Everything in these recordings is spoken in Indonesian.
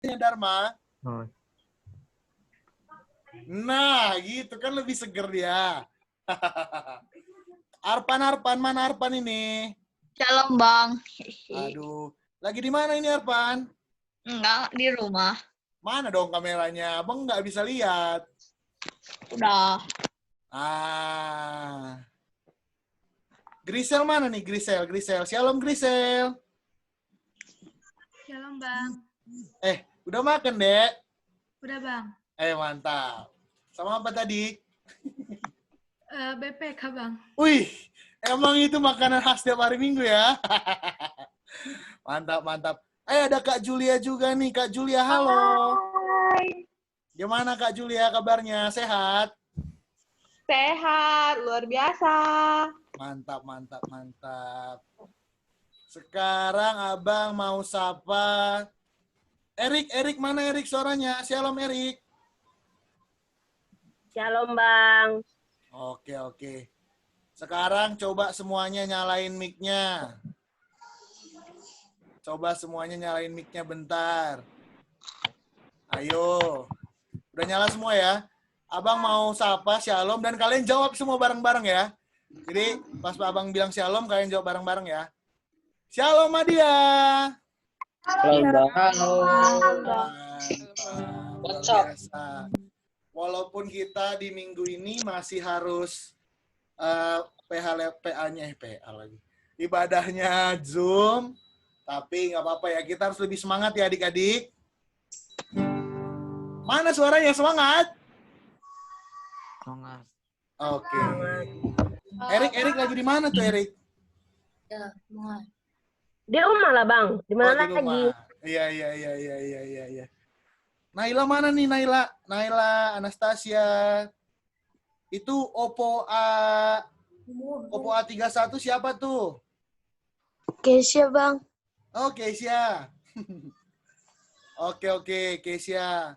Dharma. Oh. Nah, gitu kan lebih seger dia. Arpan, mana Arpan ini? Shalom, Bang. Aduh, lagi di mana ini Arpan? Enggak, di rumah. Mana dong kameranya? Abang nggak bisa lihat. Udah. Ah. Grisel mana nih? Grisel. Shalom Grisel. Shalom, Bang. Udah makan, Dek? Udah, Bang. Mantap. Sama apa tadi? BPK, Bang. Wih, emang itu makanan khas tiap hari Minggu ya? Mantap. Ada Kak Julia juga nih. Kak Julia, halo. Hai. Gimana Kak Julia kabarnya? Sehat? Sehat, luar biasa. Mantap. Sekarang Abang mau sapa Erik mana Erik suaranya? Shalom Erik. Shalom, Bang. Oke. Sekarang coba semuanya nyalain mic-nya. Bentar. Ayo. Udah nyala semua ya? Abang mau sapa Shalom dan kalian jawab semua bareng-bareng ya. Jadi pas Abang bilang Shalom, kalian jawab bareng-bareng ya. Shalom Adia. Luar biasa. Walaupun kita di minggu ini masih harus PA-nya lagi. Ibadahnya Zoom, tapi nggak apa-apa ya. Kita harus lebih semangat ya adik-adik. Mana suaranya semangat? Semangat. Oke. Erik lagi di mana tuh Erik? Di rumah lah, Bang. Di mana di lagi? rumah. Iya. Naila mana nih Naila? Naila Anastasia. Itu Oppo A31 siapa tuh? Keisha, Bang. Oh, Keisha. Oke, Keisha.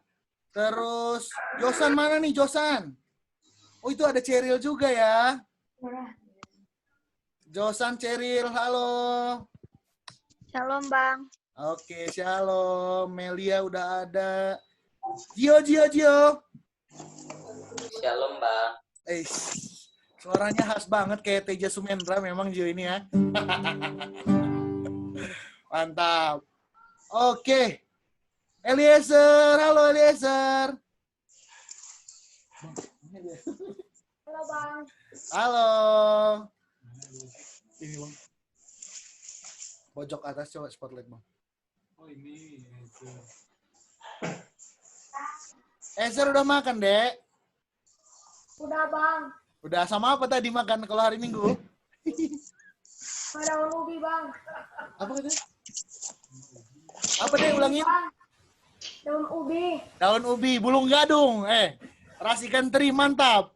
Terus Josan mana nih Josan? Oh, itu ada Cheryl juga ya. Josan, Cheryl, halo. Shalom, Bang. Oke, shalom. Melia udah ada. Gio. Shalom, Bang. Suaranya khas banget kayak Teja Sumendra memang Gio ini ya. Mantap. Oke. Eliezer, halo Eliezer. Halo, Bang. Halo. Ini Bang. Pojok atas coba spotlight Bang. Oh ini. Ezer udah makan, Dek? Udah, Bang. Udah sama apa tadi makan kalau hari Minggu? Daun ubi, Bang. Apa katanya? Apa deh ulangin? Daun ubi. Daun ubi, bulung gadung. Racikan teri mantap.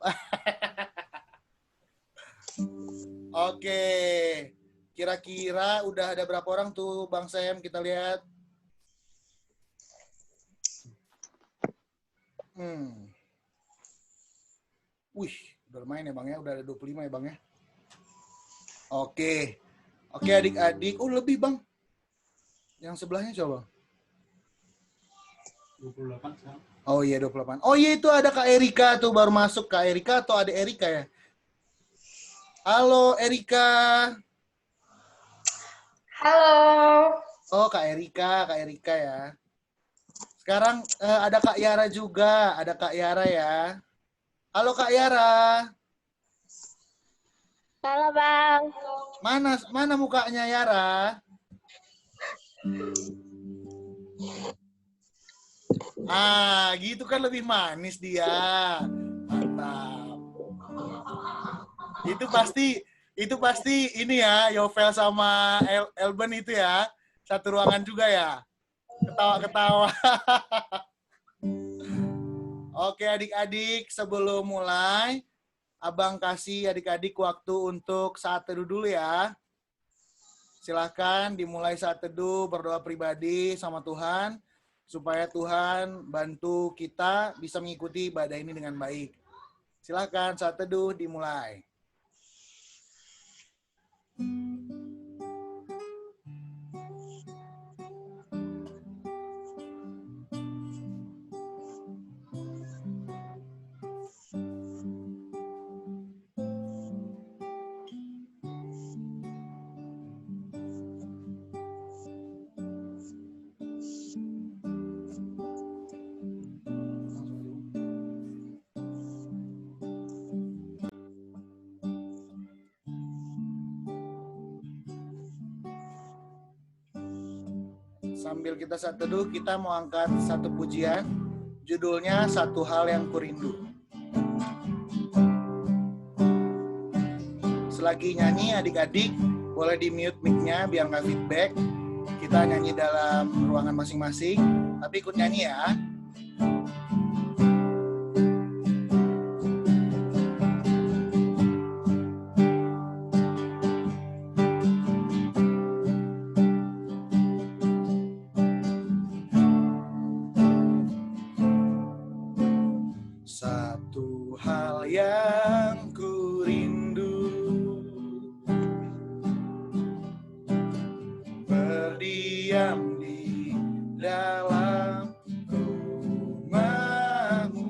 Oke. Kira-kira udah ada berapa orang tuh Bang Sam? Kita lihat. Wih, udah lumayan ya Bang ya. Udah ada 25 ya Bang ya. Oke adik-adik. Oh lebih Bang. Yang sebelahnya coba. 28 sekarang. Oh iya 28. Oh iya itu ada Kak Erika tuh baru masuk. Kak Erika atau ada Erika ya? Halo Erika. Halo. Oh Kak Erika ya. Sekarang ada Kak Yara juga. Ada Kak Yara ya. Halo Kak Yara. Halo, Bang. Mana mukanya Yara? Gitu kan lebih manis dia. Mantap. Itu pasti ini ya, Yovel sama Elben itu ya. Satu ruangan juga ya. Ketawa-ketawa. Oke adik-adik, sebelum mulai, Abang kasih adik-adik waktu untuk saat teduh dulu ya. Silahkan dimulai saat teduh, berdoa pribadi sama Tuhan, supaya Tuhan bantu kita bisa mengikuti ibadah ini dengan baik. Silahkan saat teduh dimulai. Sambil kita saat teduh, kita mau angkat satu pujian. Judulnya Satu Hal Yang Kurindu. Selagi nyanyi, adik-adik boleh di-mute mic-nya biar nggak feedback. Kita nyanyi dalam ruangan masing-masing, tapi ikut nyanyi ya. Satu hal yang kurindu, berdiam di dalam rumah-Mu.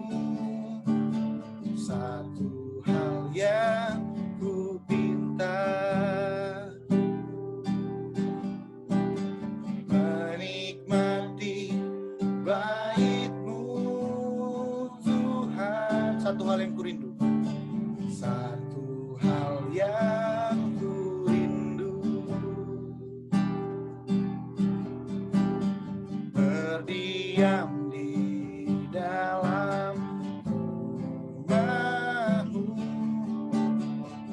Satu hal yang ku pinta, menikmati bait-Mu Tuhan. Satu hal yang kurindu. Satu hal yang kurindu, berdiam di dalam rumah-Mu.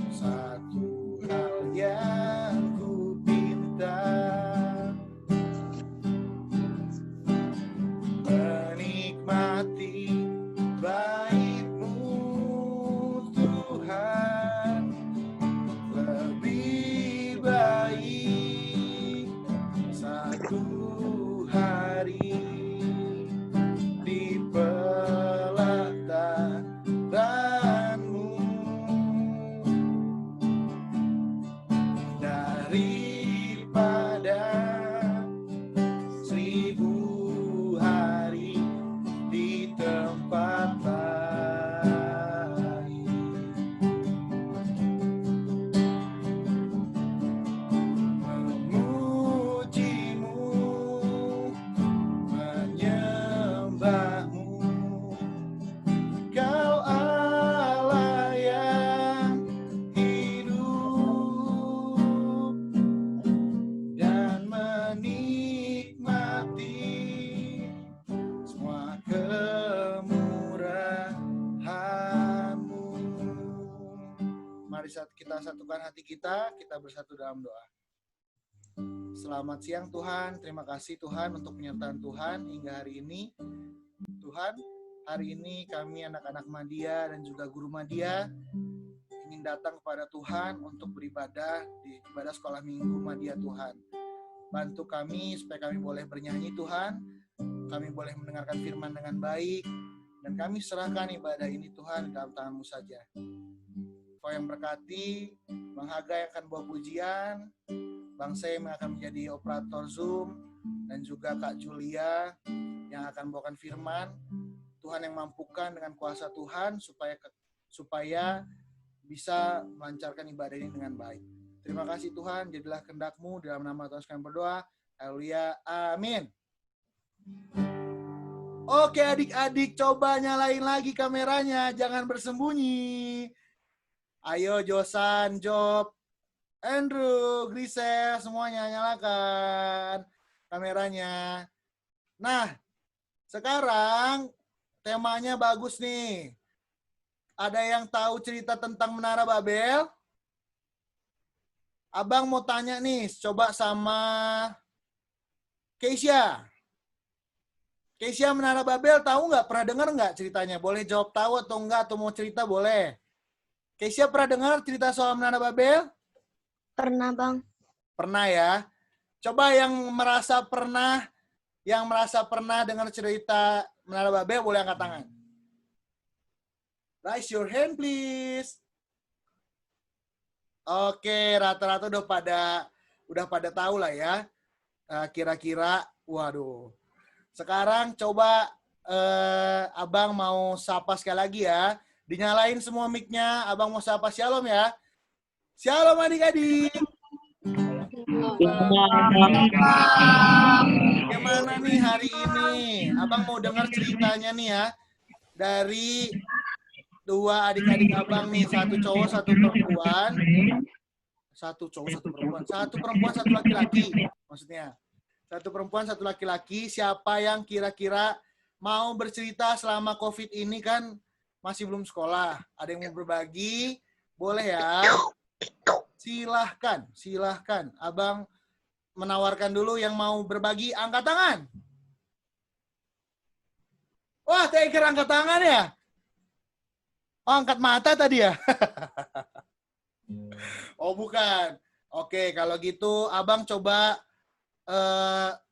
Satu hal yang ku pinta, menikmati bait-Mu Tuhan. Lebih baik satu hari di pelataran-Mu daripada 1000 hari di tempat lain. Memuji-Mu, menyembah-Mu, Kau Allah yang hidup, dan menikmati semua kemurahan-Mu. Mari saat kita satukan hati kita bersatu dalam doa. Selamat siang Tuhan, terima kasih Tuhan untuk penyertaan Tuhan hingga hari ini. Tuhan, hari ini kami anak-anak Madya dan juga guru Madya ingin datang kepada Tuhan untuk beribadah di ibadah sekolah minggu Madya Tuhan. Bantu kami supaya kami boleh bernyanyi Tuhan, kami boleh mendengarkan firman dengan baik, dan kami serahkan ibadah ini Tuhan dalam tangan-Mu saja. Kau yang berkati, Bang Haga yang akan bawa pujian, Bang Sem yang akan menjadi operator Zoom, dan juga Kak Julia yang akan bawakan firman. Tuhan yang mampukan dengan kuasa Tuhan supaya bisa melancarkan ibadah ini dengan baik. Terima kasih Tuhan, jadilah kehendak-Mu dalam nama Tuhan kami berdoa. Haleluya, amin. Oke adik-adik, coba nyalain lagi kameranya, jangan bersembunyi. Ayo Josan, Job, Andrew, Grisel, semuanya nyalakan kameranya. Nah, sekarang temanya bagus nih. Ada yang tahu cerita tentang Menara Babel? Abang mau tanya nih, coba sama Keisha. Keisha, Menara Babel tahu nggak? Pernah dengar nggak ceritanya? Boleh jawab tahu atau enggak, atau mau cerita boleh. Keisha pernah dengar cerita soal Menara Babel? Pernah, Bang. Pernah ya. Coba yang merasa pernah dengar cerita Menara Babel boleh angkat tangan. Raise your hand please. Oke, rata-rata udah pada tahu lah ya. Kira-kira, waduh. Sekarang coba Abang mau sapa sekali lagi ya. Dinyalain semua mic-nya. Abang mau sapa shalom ya. Shalom adik-adik. Gimana nih hari ini? Abang mau dengar ceritanya nih ya. Dari dua adik-adik abang nih. Satu cowok, satu perempuan. Satu cowok, satu perempuan. Satu perempuan, satu laki-laki. Maksudnya. Satu perempuan, satu laki-laki. Siapa yang kira-kira mau bercerita selama COVID ini kan masih belum sekolah. Ada yang mau berbagi? Boleh ya. Silahkan, silahkan. Abang menawarkan dulu yang mau berbagi. Angkat tangan. Wah, Tiger angkat tangan ya? Oh, angkat mata tadi ya? Oh, bukan. Oke, kalau gitu Abang coba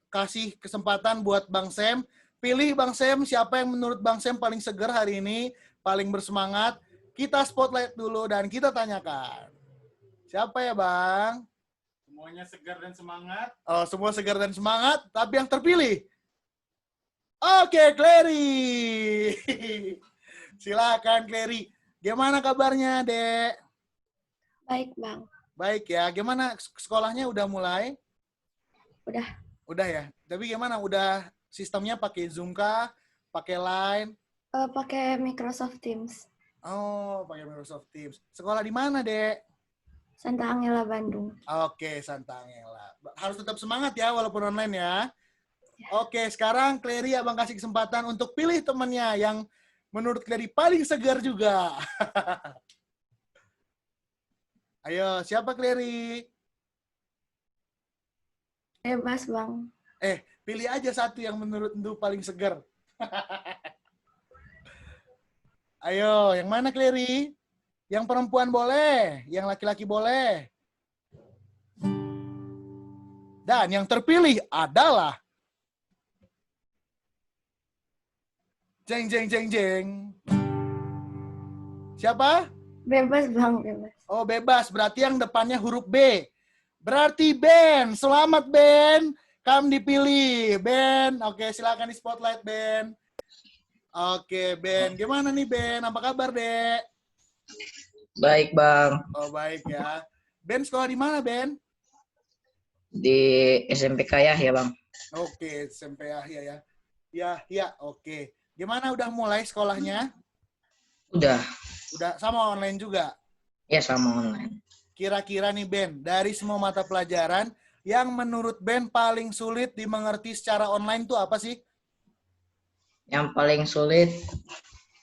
kasih kesempatan buat Bang Sam. Pilih Bang Sam, siapa yang menurut Bang Sam paling seger hari ini, paling bersemangat. Kita spotlight dulu dan kita tanyakan. Siapa ya, Bang? Semuanya segar dan semangat. Oh, semua segar dan semangat, tapi yang terpilih. Oke, Clary. Silakan, Clary. Gimana kabarnya, Dek? Baik, Bang. Baik ya. Gimana sekolahnya udah mulai? Udah. Udah ya. Tapi gimana? Udah sistemnya pakai Zoom kah? Pakai Line? Pakai Microsoft Teams. Oh, pakai Microsoft Teams. Sekolah di mana, Dek? Santa Angela, Bandung. Oke, Santa Angela. Harus tetap semangat ya, walaupun online ya. Oke, sekarang Clary Abang kasih kesempatan untuk pilih temannya yang menurut Clary paling segar juga. Ayo, siapa Clary? Bebas, Bang. Pilih aja satu yang menurut Ndu paling segar. Ayo, yang mana Clary? Yang perempuan boleh, yang laki-laki boleh. Dan yang terpilih adalah jeng jeng jeng jeng. Siapa? Bebas, Bang. Bebas. Oh, bebas. Berarti yang depannya huruf B. Berarti Ben. Selamat, Ben. Kamu dipilih. Ben. Oke, silakan di spotlight, Ben. Oke, Ben. Gimana nih, Ben? Apa kabar, Dek? Baik, Bang. Oh, baik ya. Ben sekolah di mana, Ben? Di SMP Kayah ya, Bang. Oke, SMP Yahya ya. Ya, oke. Gimana udah mulai sekolahnya? Udah. Udah sama online juga? Ya, sama online. Kira-kira nih, Ben, dari semua mata pelajaran, yang menurut Ben paling sulit dimengerti secara online tuh apa sih? Yang paling sulit,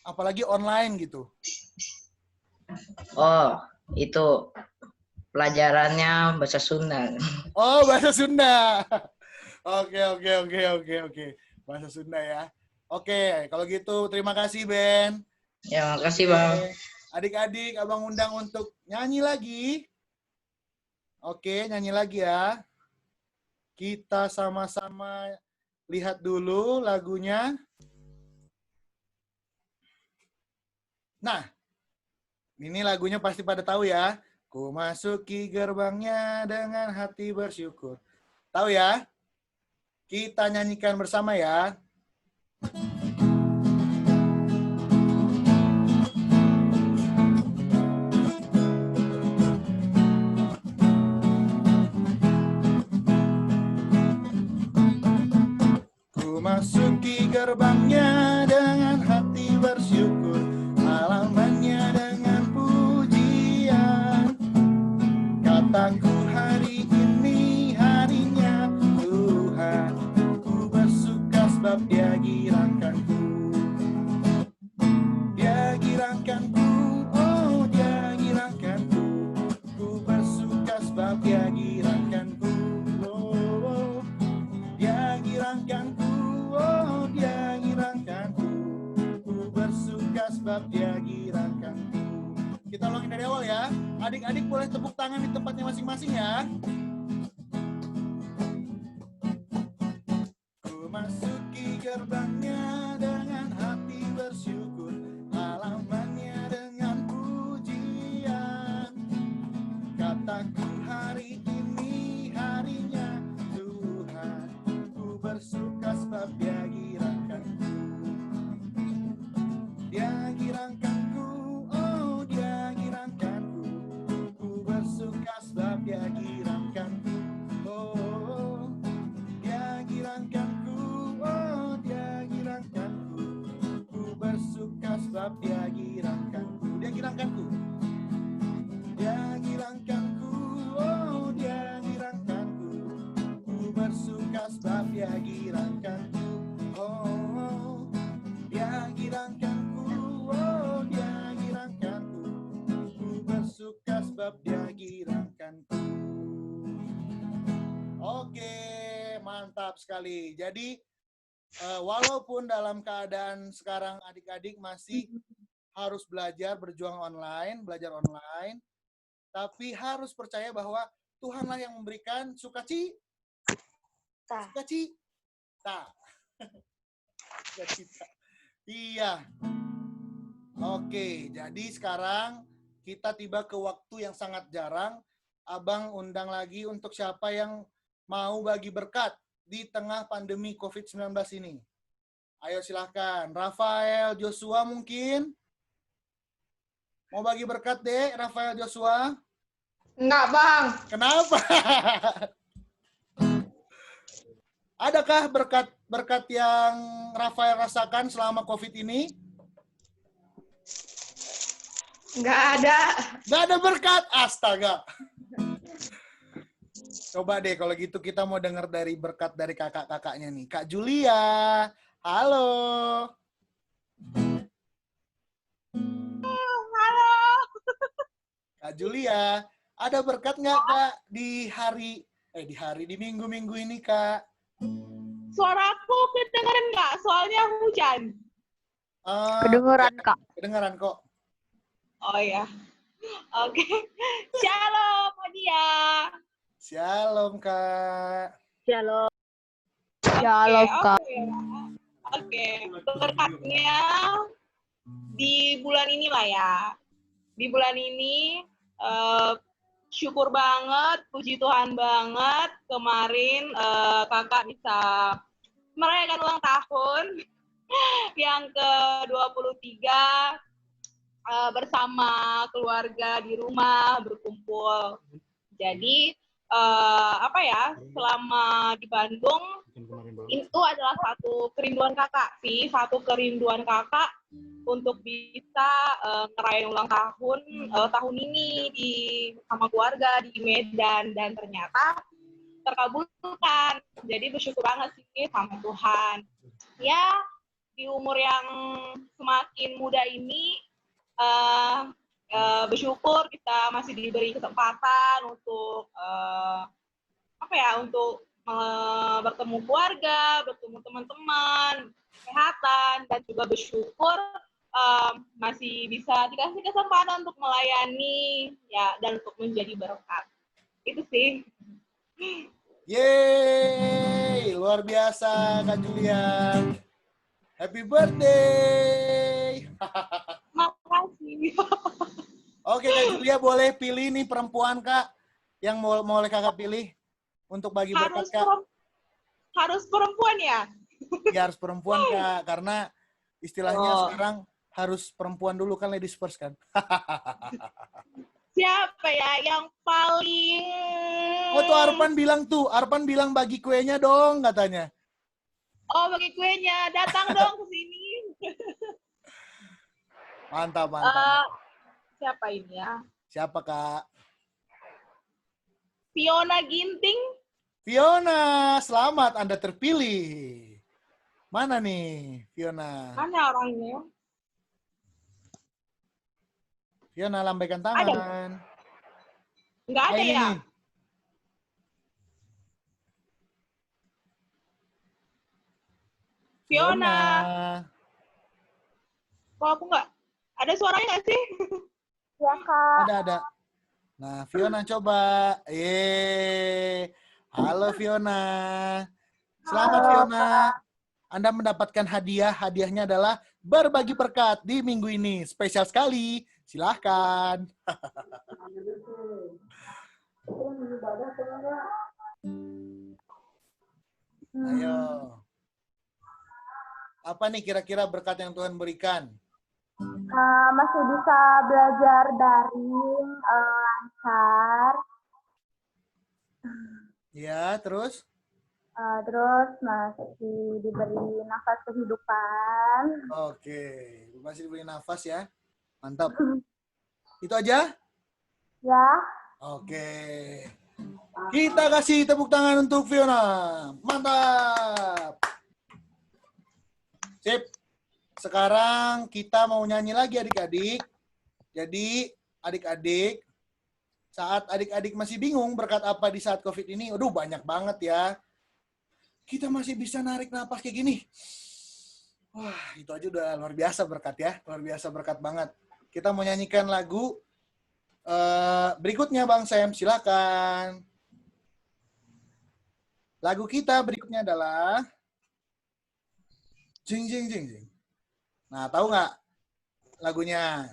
Apalagi online gitu. oh, itu pelajarannya bahasa Sunda. Oh, bahasa Sunda. Oke. Bahasa Sunda ya. Oke, kalau gitu terima kasih, Ben. Ya, makasih, Bang. Oke. Adik-adik, Abang undang untuk nyanyi lagi. Oke, nyanyi lagi ya. Kita sama-sama lihat dulu lagunya. Nah, ini lagunya pasti pada tahu ya. Ku masuki gerbangnya dengan hati bersyukur. Tahu ya? Kita nyanyikan bersama ya. Ku masuki gerbangnya dengan hati bersyukur, halamannya dengan pujian. Kataku hari ini harinya Tuhan, ku bersuka sebab Dia girangkanku. Dia girangkanku, oh Dia girangkanku. Ku bersuka sebab Dia girangkanku. Oh, Dia girangkanku, oh Dia girangkanku. Ku bersuka sebab Dia girangkanku. Kita ulangin dari awal ya. Adik-adik boleh tepuk tangan di tempatnya masing-masing ya. Ku masuki gerbangnya dengan hati bersyukur, halamannya dengan pujian. Kataku hari ini harinya Tuhan, ku bersuka sebab Dia girangkanku. Dia girangkanku, oh Dia girangkanku. Ku bersuka sebab Dia girangkanku. Oh, Dia girangkanku, oh Dia girangkanku. Ku bersuka sebab Dia girangkanku. Dia girangkanku. Dia girangkanku, oh Dia girangkanku. Ku bersuka sebab sekali. Jadi walaupun dalam keadaan sekarang adik-adik masih harus belajar online, tapi harus percaya bahwa Tuhanlah yang memberikan sukacita. Sukacita. Iya. Oke, jadi sekarang kita tiba ke waktu yang sangat jarang. Abang undang lagi untuk siapa yang mau bagi berkat di tengah pandemi COVID-19 ini. Ayo silahkan. Rafael Joshua mungkin? Mau bagi berkat deh, Rafael Joshua? Enggak, Bang. Kenapa? Adakah berkat yang Rafael rasakan selama COVID ini? Enggak ada. Nggak ada berkat? Astaga. Coba deh kalau gitu kita mau dengar dari berkat dari kakak-kakaknya nih. Kak Julia, halo. Halo. Kak Julia, ada berkat nggak Kak di minggu-minggu ini Kak? Suaraku kedengeran nggak? Soalnya hujan. Kedengeran, Kak. Kedengeran kok. Oh ya. Oke. Shalom, Nadia. Shalom Kak. Shalom. Kak. Oke. Berkatnya di bulan ini lah ya. Di bulan ini syukur banget, puji Tuhan banget. Kemarin kakak bisa merayakan ulang tahun yang ke-23 bersama keluarga di rumah berkumpul. Jadi selama di Bandung itu adalah satu kerinduan kakak untuk bisa ngerayain ulang tahun ini sama keluarga di Medan, dan ternyata terkabulkan. Jadi bersyukur banget sih sama Tuhan. Ya, di umur yang semakin muda ini bersyukur kita masih diberi kesempatan untuk bertemu keluarga, bertemu teman-teman, kesehatan, dan juga bersyukur masih bisa dikasih kesempatan untuk melayani ya, dan untuk menjadi berkat. Itu sih. Yeay, luar biasa Kak Julia. Happy birthday. Makasih. Oke Kak Julia, boleh pilih nih perempuan Kak yang mau oleh Kakak pilih untuk bagi berkat Kak. Harus perempuan ya? Ya harus perempuan Kak, karena istilahnya sekarang harus perempuan dulu kan, ladies first kan. Siapa ya yang paling... Oh tuh Arpan bilang bagi kuenya dong katanya. Oh, bagi kuenya, datang dong ke sini. Mantap. Siapa ini ya? Siapa Kak? Fiona Ginting. Fiona, selamat Anda terpilih. Mana nih Fiona? Mana orangnya? Fiona, lambaikan tangan. Nggak ada Ini ya? nih. Fiona. Kok aku nggak? Ada suaranya nggak sih? Ya, Kak. Ada. Nah, Fiona coba. Halo Fiona. Selamat Fiona. Anda mendapatkan hadiah. Hadiahnya adalah berbagi berkat di minggu ini. Spesial sekali. Silahkan. Ayo. Apa nih kira-kira berkat yang Tuhan berikan? Masih bisa belajar daring, lancar. Ya, terus? Terus masih diberi nafas kehidupan. Oke. Masih diberi nafas ya. Mantap. Itu aja? Ya. Oke. Kita kasih tepuk tangan untuk Fiona. Mantap. Sip. Sekarang kita mau nyanyi lagi adik-adik. Jadi adik-adik, saat adik-adik masih bingung berkat apa di saat COVID ini, aduh banyak banget ya. kita masih bisa narik napas kayak gini. Wah, itu aja udah luar biasa berkat ya. Luar biasa berkat banget. Kita mau nyanyikan lagu berikutnya Bang Sam, silakan. Lagu kita berikutnya adalah Jing Jing Jing Jing. Nah, tahu nggak lagunya?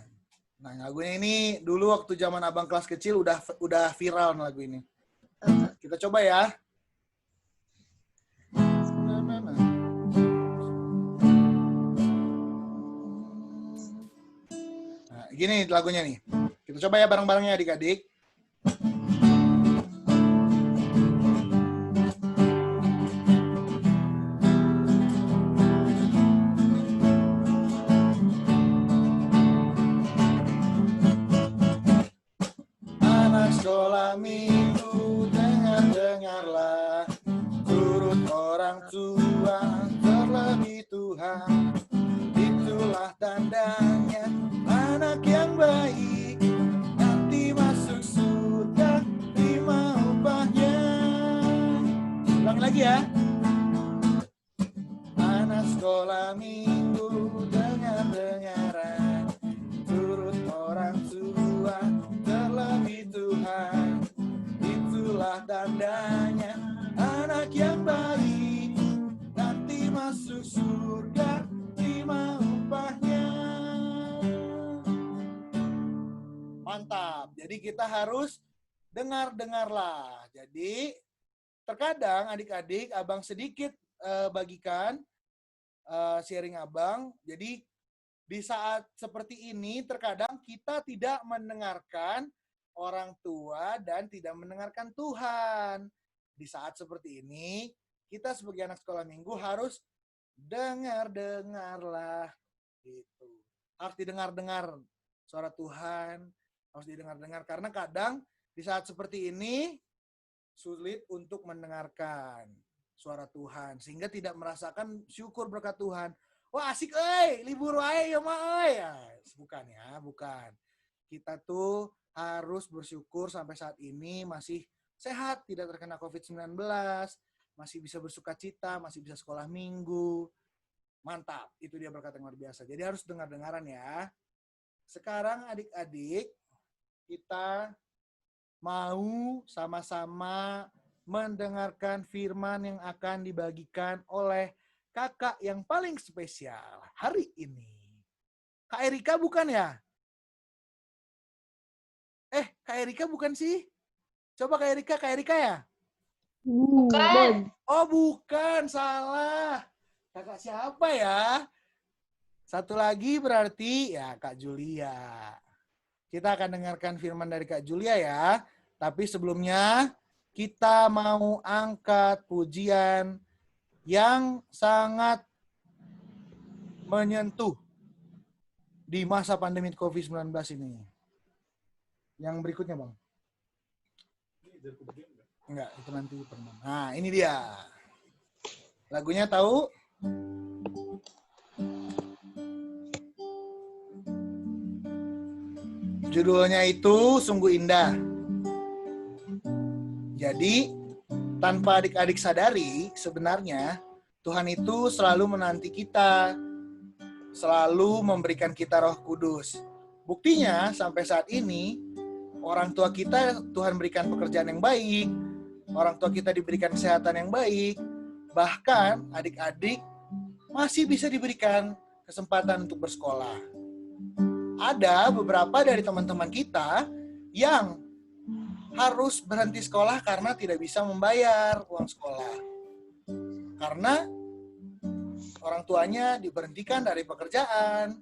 Nah, lagunya ini dulu waktu zaman abang kelas kecil udah viral lagu ini. Kita coba ya. Nah, gini lagunya nih. Kita coba ya bareng-barengnya adik-adik. Sekolah minggu, dengarlah, turut orang tua, terlebih Tuhan. Itulah tandanya anak yang baik, nanti masuk surga, terima upahnya. Ulang lagi ya. Anak sekolah minggu, dengar-dengaran, turut orang tua, terlebih Tuhan, itulah tandanya anak yang baik, nanti masuk surga, terima upahnya. Mantap. Jadi kita harus dengarlah. Jadi terkadang adik-adik abang sedikit bagikan sharing abang. Jadi di saat seperti ini terkadang kita tidak mendengarkan orang tua dan tidak mendengarkan Tuhan. Di saat seperti ini kita sebagai anak sekolah minggu harus dengarlah gitu. Harus didengar suara Tuhan, harus didengar karena kadang di saat seperti ini sulit untuk mendengarkan suara Tuhan sehingga tidak merasakan syukur berkat Tuhan. Wah asik libur wae ya mah ya. Bukan. Kita tuh harus bersyukur sampai saat ini masih sehat, tidak terkena COVID-19, masih bisa bersuka cita, masih bisa sekolah minggu. Mantap, itu dia berkat yang luar biasa. Jadi harus dengar-dengaran ya. Sekarang adik-adik, kita mau sama-sama mendengarkan firman yang akan dibagikan oleh kakak yang paling spesial hari ini. Kak Erika bukan ya? Kak Erika bukan sih? Coba Kak Erika ya? Bukan. Oh bukan, salah. Kakak siapa ya? Satu lagi berarti ya Kak Julia. Kita akan dengarkan firman dari Kak Julia ya. Tapi sebelumnya kita mau angkat pujian yang sangat menyentuh di masa pandemi COVID-19 ini. Yang berikutnya, Bang. Enggak, itu nanti pernah. Nah, ini dia. Lagunya tahu? Judulnya itu Sungguh Indah. Jadi, tanpa adik-adik sadari, sebenarnya Tuhan itu selalu menanti kita, selalu memberikan kita Roh Kudus. Buktinya, sampai saat ini, orang tua kita Tuhan berikan pekerjaan yang baik, orang tua kita diberikan kesehatan yang baik, bahkan adik-adik masih bisa diberikan kesempatan untuk bersekolah. Ada beberapa dari teman-teman kita yang harus berhenti sekolah karena tidak bisa membayar uang sekolah. Karena orang tuanya diberhentikan dari pekerjaan,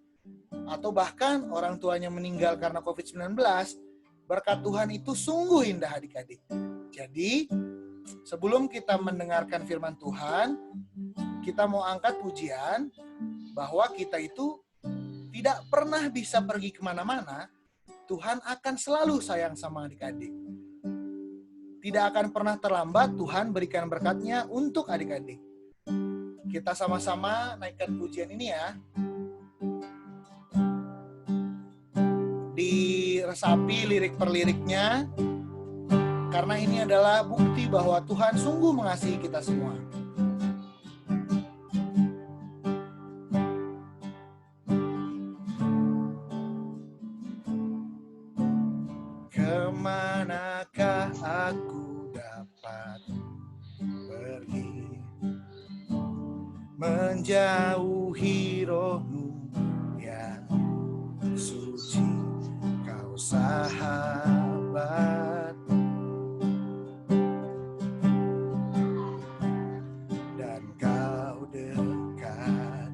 atau bahkan orang tuanya meninggal karena COVID-19, berkat Tuhan itu sungguh indah adik-adik. Jadi, sebelum kita mendengarkan firman Tuhan, kita mau angkat pujian bahwa kita itu tidak pernah bisa pergi kemana-mana, Tuhan akan selalu sayang sama adik-adik. Tidak akan pernah terlambat Tuhan berikan berkat-Nya untuk adik-adik. Kita sama-sama naikkan pujian ini ya. Diresapi lirik per liriknya, karena ini adalah bukti bahwa Tuhan sungguh mengasihi kita semua. menjauhi rohmu yang suci, kau sahabat dan kau dekat.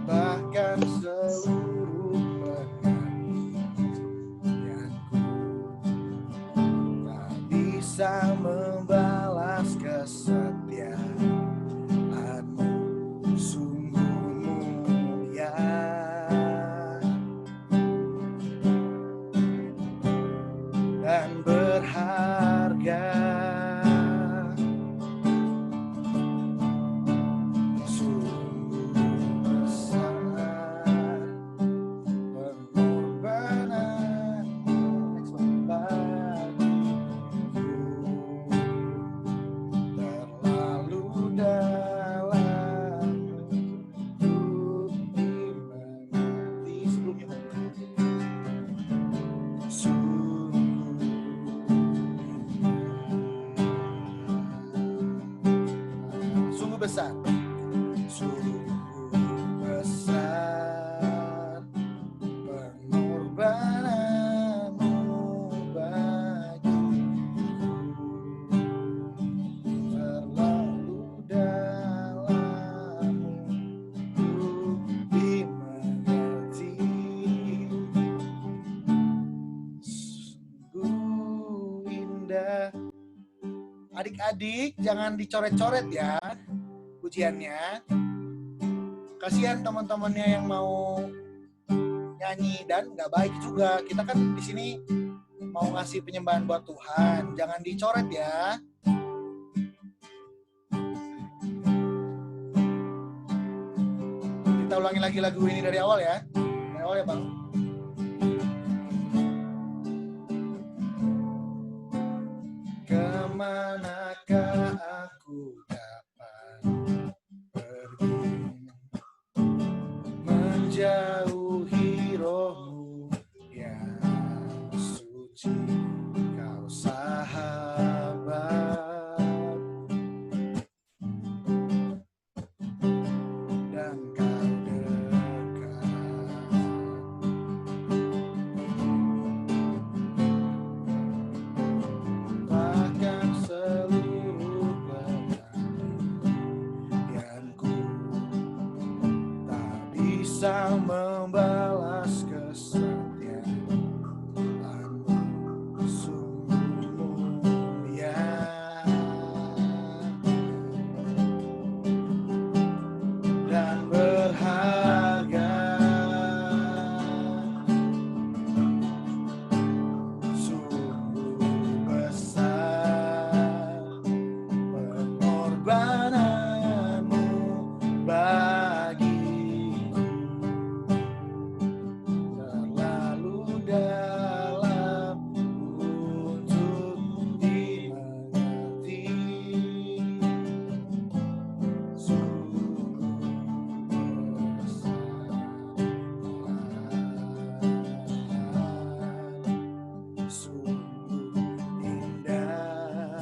Bahkan seluruh pengertianku tak bisa membalas kesetiaanmu, sungguh mulia dan berharga. Sungguh besar pengorbananmu bagiku, terlalu dalam untuk dimengerti. Sebelumnya sungguh besar, sungguh besar pengorbananmu bagiku, terlalu dalam untuk dimengerti. Sungguh indah. Adik-adik jangan dicoret-coret ya pujiannya. Kasihan teman-temannya yang mau nyanyi dan nggak baik juga. Kita kan di sini mau ngasih penyembahan buat Tuhan, jangan dicoret ya. Kita ulangi lagi lagu ini dari awal ya. Dari awal ya Bang. Kemanakah aku dapat pergi, menjauhi rohmu yang suci, kau sahabat dan kau dekat. Bahkan seluruh penantianku tak bisa membalas kesetiaanmu, sungguh mulia dan berharga. Sungguh besar pengorbananmu bagiku, terlalu dalam untuk dimengerti. Sungguh besar, sungguh indah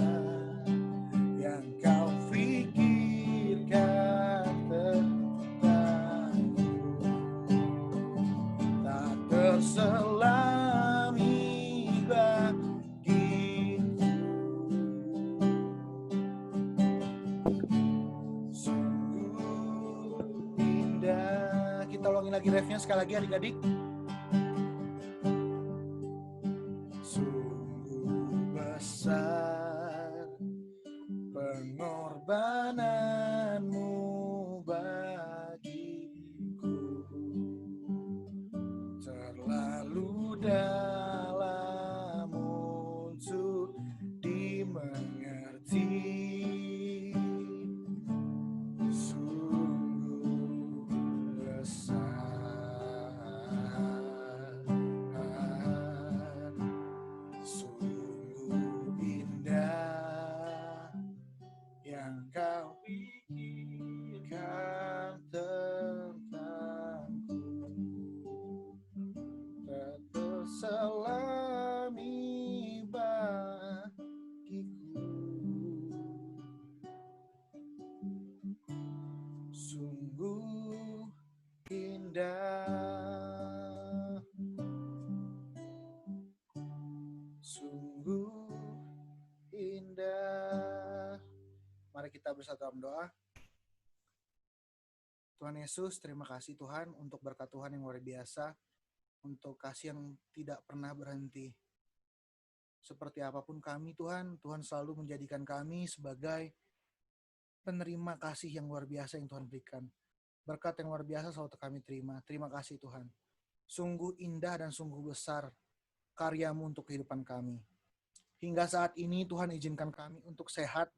yang kau pikirkan tentangku, tak terselami bagiku. Sungguh indah. Kita ulangi lagi refnya sekali lagi adik-adik. Sungguh besar pengorbananmu bagiku, terlalu dalam untuk dimengerti. Sungguh besar indah, sungguh indah. Mari kita bersatu dalam doa. Tuhan Yesus, terima kasih Tuhan untuk berkat Tuhan yang luar biasa, untuk kasih yang tidak pernah berhenti. Seperti apapun kami Tuhan, Tuhan selalu menjadikan kami sebagai penerima kasih yang luar biasa yang Tuhan berikan. Berkat yang luar biasa selalu kami terima. Terima kasih Tuhan. Sungguh indah dan sungguh besar karya-Mu untuk kehidupan kami. Hingga saat ini Tuhan izinkan kami untuk sehat.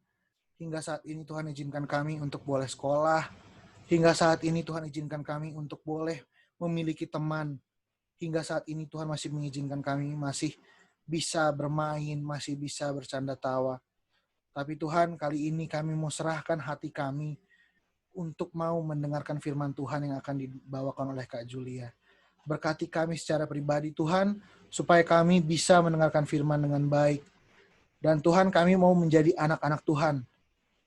Hingga saat ini Tuhan izinkan kami untuk boleh sekolah. Hingga saat ini Tuhan izinkan kami untuk boleh memiliki teman. Hingga saat ini Tuhan masih mengizinkan kami masih bisa bermain, masih bisa bercanda tawa. Tapi Tuhan, kali ini kami mau serahkan hati kami untuk mau mendengarkan firman Tuhan yang akan dibawakan oleh Kak Julia. Berkati kami secara pribadi Tuhan, supaya kami bisa mendengarkan firman dengan baik. Dan Tuhan, kami mau menjadi anak-anak Tuhan.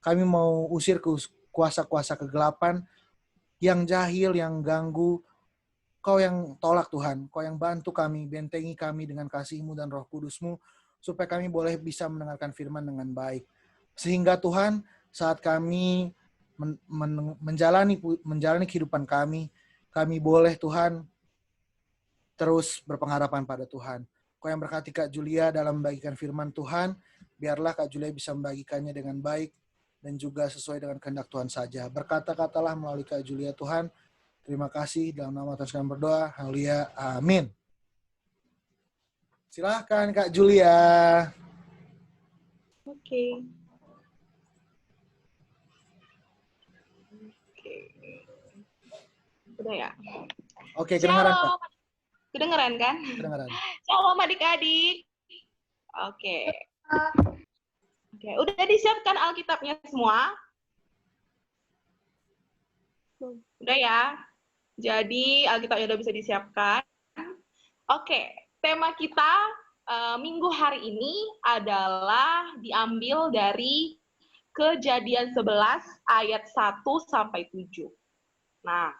Kami mau usir kuasa-kuasa kegelapan yang jahil, yang ganggu. Kau yang tolak Tuhan, Kau yang bantu kami, bentengi kami dengan kasih-Mu dan Roh Kudus-Mu, supaya kami boleh bisa mendengarkan firman dengan baik. Sehingga Tuhan, saat kami menjalani kehidupan kami boleh Tuhan terus berpengharapan pada Tuhan. Kau yang berkati Kak Julia dalam membagikan firman Tuhan, biarlah Kak Julia bisa membagikannya dengan baik, dan juga sesuai dengan kehendak Tuhan saja. Berkata-katalah melalui Kak Julia Tuhan. Terima kasih dalam nama Tuhan kami berdoa. Haleluya. Amin. Silahkan Kak Julia. Oke. Udah ya? Oke, kedengaran Kak? Shalom. Kedengeran kan? Kedengaran. Shalom adik-adik. Oke. Oke, udah disiapkan Alkitabnya semua? Udah ya? Jadi Alkitabnya udah bisa disiapkan. Oke, tema kita minggu hari ini adalah diambil dari Kejadian 11 ayat 1 sampai 7. Nah,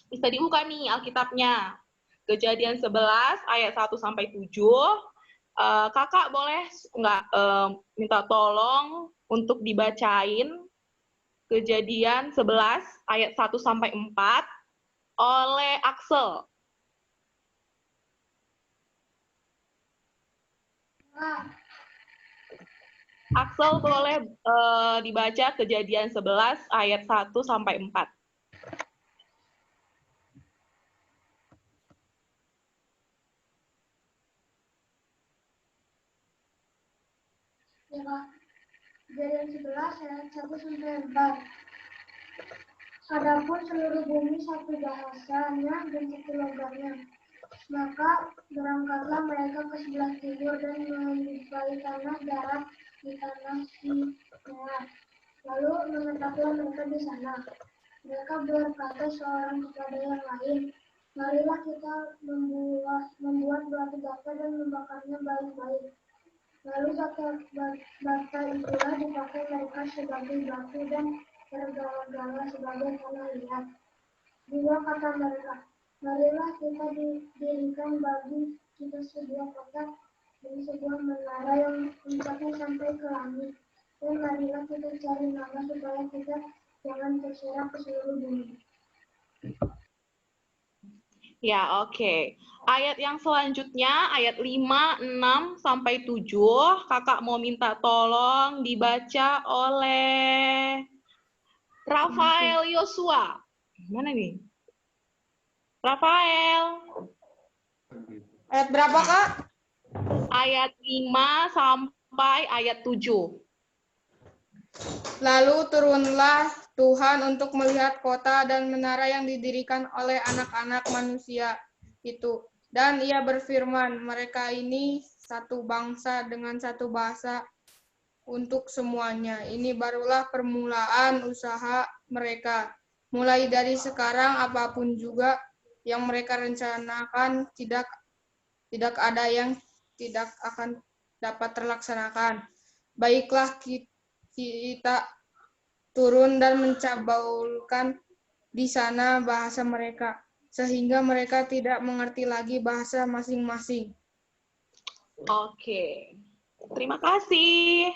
bisa dibuka nih Alkitabnya. Kejadian 11 ayat 1 sampai 7. Kakak boleh nggak minta tolong untuk dibacain Kejadian 11 ayat 1 sampai 4 oleh Axel. Axel boleh dibaca Kejadian 11 ayat 1 sampai 4. Ya, Kak. Kejadian 11 ayat 1 sampai 4. Adapun seluruh bumi satu bahasanya dan satu logatnya. Maka berangkatlah mereka ke sebelah timur dan menjumpai tanah darat di tanah Shinear. Lalu menetaplah mereka di sana. Mereka berkata seorang kepada yang lain, marilah kita membuat batu bata dan membakarnya baik-baik. Lalu bata itulah dipakai mereka sebagai batu dan bergala-gala sebagai tanah liat. Juga kata mereka, marilah kita dirikan bagi kita sebuah kotak dan sebuah menara yang puncaknya sampai ke langit. Dan marilah kita cari nama supaya kita jangan terserak ke seluruh bumi. Ya, oke. Ayat yang selanjutnya, ayat 5, 6, sampai 7, kakak mau minta tolong dibaca oleh Rafael Yosua. Mana nih? Rafael. Ayat berapa, Kak? Ayat 5 sampai ayat 7. Lalu turunlah Tuhan untuk melihat kota dan menara yang didirikan oleh anak-anak manusia itu. Dan ia berfirman, mereka ini satu bangsa dengan satu bahasa untuk semuanya. Ini barulah permulaan usaha mereka. Mulai dari sekarang apapun juga yang mereka rencanakan tidak ada yang tidak akan dapat terlaksanakan. Baiklah kita turun dan mencabaulkan di sana bahasa mereka, sehingga mereka tidak mengerti lagi bahasa masing-masing. Oke, terima kasih.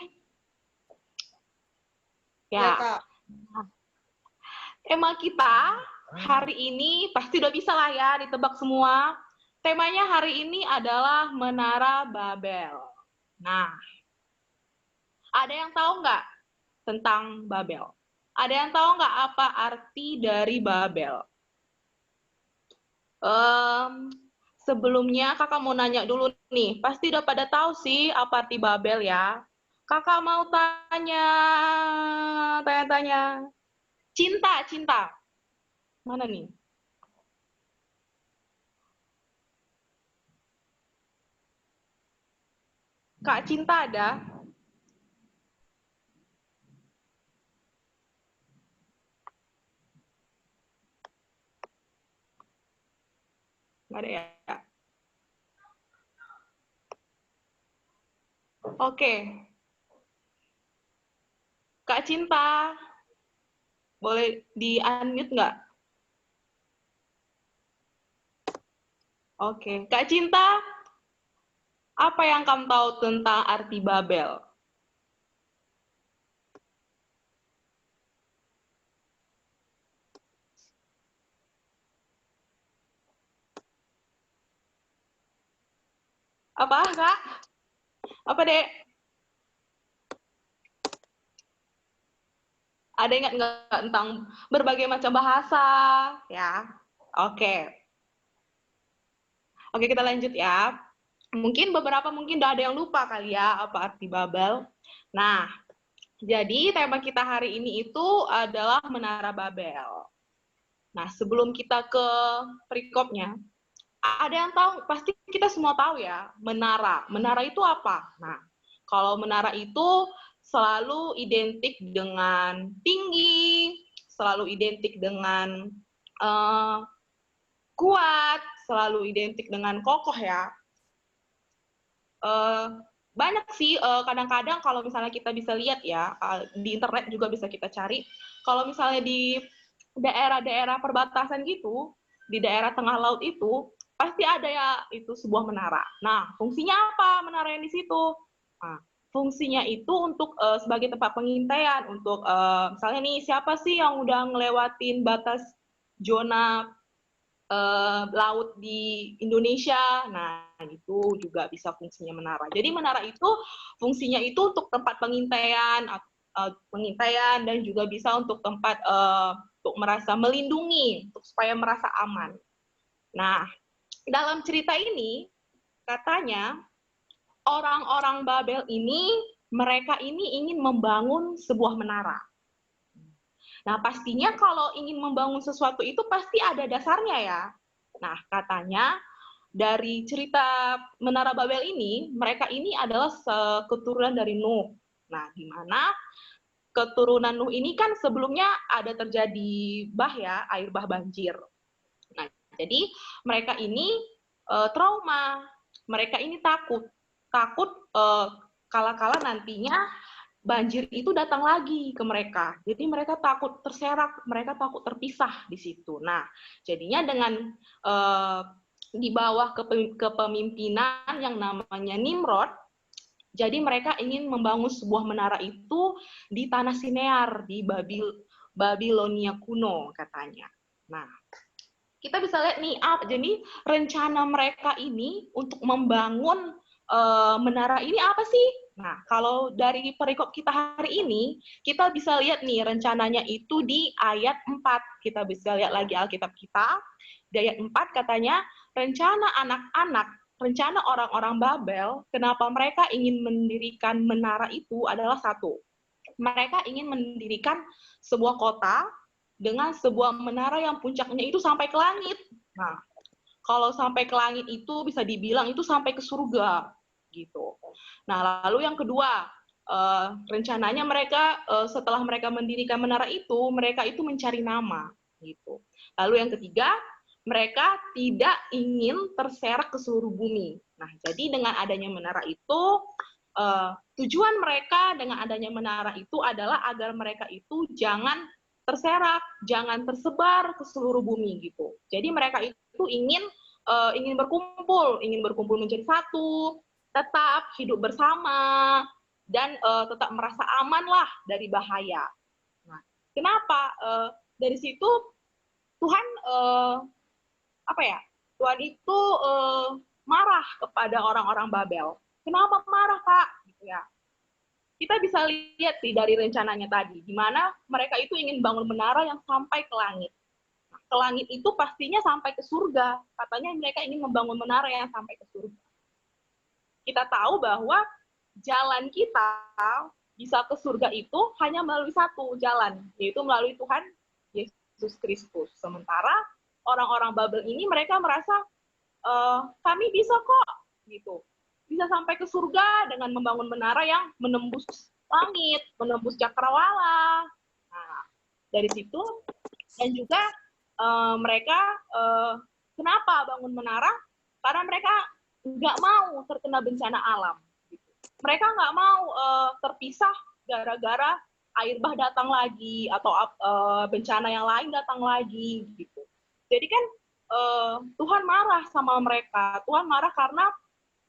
Ya, Ya, Kak. tema kita hari ini pasti udah bisa lah ya ditebak semua. Temanya hari ini adalah Menara Babel. Nah, ada yang tahu nggak tentang Babel? Ada yang tahu nggak apa arti dari Babel? Sebelumnya kakak mau nanya dulu nih, pasti udah pada tahu sih apa arti Babel ya. Kakak mau tanya. Cinta. Mana nih? Kak Cinta ada? Nggak ada ya? Oke. Kak Cinta, boleh di-unmute nggak? Oke. Kak Cinta, apa yang kamu tahu tentang arti Babel? Apa, Kak? Apa, Dek? Ada ingat nggak tentang berbagai macam bahasa? Ya, oke. Oke, kita lanjut ya. Mungkin beberapa udah ada yang lupa kali ya apa arti Babel. Nah, jadi tema kita hari ini itu adalah Menara Babel. Nah, sebelum kita ke perikopnya, ada yang tahu, pasti kita semua tahu ya, menara. Menara itu apa? Nah, kalau menara itu selalu identik dengan tinggi, selalu identik dengan kuat, selalu identik dengan kokoh ya. Banyak sih, kadang-kadang kalau misalnya kita bisa lihat ya, di internet juga bisa kita cari, kalau misalnya di daerah-daerah perbatasan gitu, di daerah tengah laut itu, pasti ada ya itu sebuah menara. Nah, fungsinya apa menara yang di situ? Nah, fungsinya itu untuk sebagai tempat pengintaian, untuk misalnya nih, siapa sih yang udah ngelewatin batas zona laut di Indonesia, nah itu juga bisa fungsinya menara. Jadi menara itu fungsinya itu untuk tempat pengintaian dan juga bisa untuk tempat untuk merasa melindungi, untuk supaya merasa aman. Nah, dalam cerita ini katanya orang-orang Babel ini, mereka ini ingin membangun sebuah menara. Nah, pastinya kalau ingin membangun sesuatu itu pasti ada dasarnya ya. Nah, katanya dari cerita Menara Babel ini, mereka ini adalah keturunan dari Nuh. Nah, di mana keturunan Nuh ini kan sebelumnya ada terjadi air bah banjir. Nah, jadi mereka ini trauma, mereka ini takut kala-kala nantinya banjir itu datang lagi ke mereka. Jadi mereka takut terserak, mereka takut terpisah di situ. Nah, jadinya dengan di bawah kepemimpinan yang namanya Nimrod, jadi mereka ingin membangun sebuah menara itu di tanah Sinear, di Babilonia kuno katanya. Nah, kita bisa lihat nih, jadi rencana mereka ini untuk membangun menara ini apa sih? Nah, kalau dari perikop kita hari ini, kita bisa lihat nih rencananya itu di ayat 4. Kita bisa lihat lagi Alkitab kita. Di ayat 4 katanya, rencana anak-anak, rencana orang-orang Babel, kenapa mereka ingin mendirikan menara itu adalah satu. Mereka ingin mendirikan sebuah kota dengan sebuah menara yang puncaknya itu sampai ke langit. Nah, kalau sampai ke langit itu bisa dibilang itu sampai ke surga gitu. Nah, lalu yang kedua, rencananya mereka setelah mereka mendirikan menara itu, mereka itu mencari nama gitu. Lalu yang ketiga, mereka tidak ingin terserak ke seluruh bumi. Nah, jadi dengan adanya menara itu, tujuan mereka dengan adanya menara itu adalah agar mereka itu jangan terserak, jangan tersebar ke seluruh bumi gitu. Jadi mereka itu ingin berkumpul menjadi satu, tetap hidup bersama, dan tetap merasa aman lah dari bahaya. Nah, kenapa? Dari situ Tuhan Tuhan itu marah kepada orang-orang Babel. Kenapa marah, Kak? Gitu ya. Kita bisa lihat sih dari rencananya tadi, di mana mereka itu ingin bangun menara yang sampai ke langit. Nah, ke langit itu pastinya sampai ke surga. Katanya mereka ingin membangun menara yang sampai ke surga. Kita tahu bahwa jalan kita bisa ke surga itu hanya melalui satu jalan, yaitu melalui Tuhan Yesus Kristus. Sementara orang-orang Babel ini mereka merasa kami bisa kok, gitu. Bisa sampai ke surga dengan membangun menara yang menembus langit, menembus cakrawala. Nah, dari situ dan juga mereka kenapa bangun menara? Karena mereka nggak mau terkena bencana alam. Gitu. Mereka nggak mau terpisah gara-gara air bah datang lagi atau bencana yang lain datang lagi. Gitu. Jadi kan Tuhan marah sama mereka. Tuhan marah karena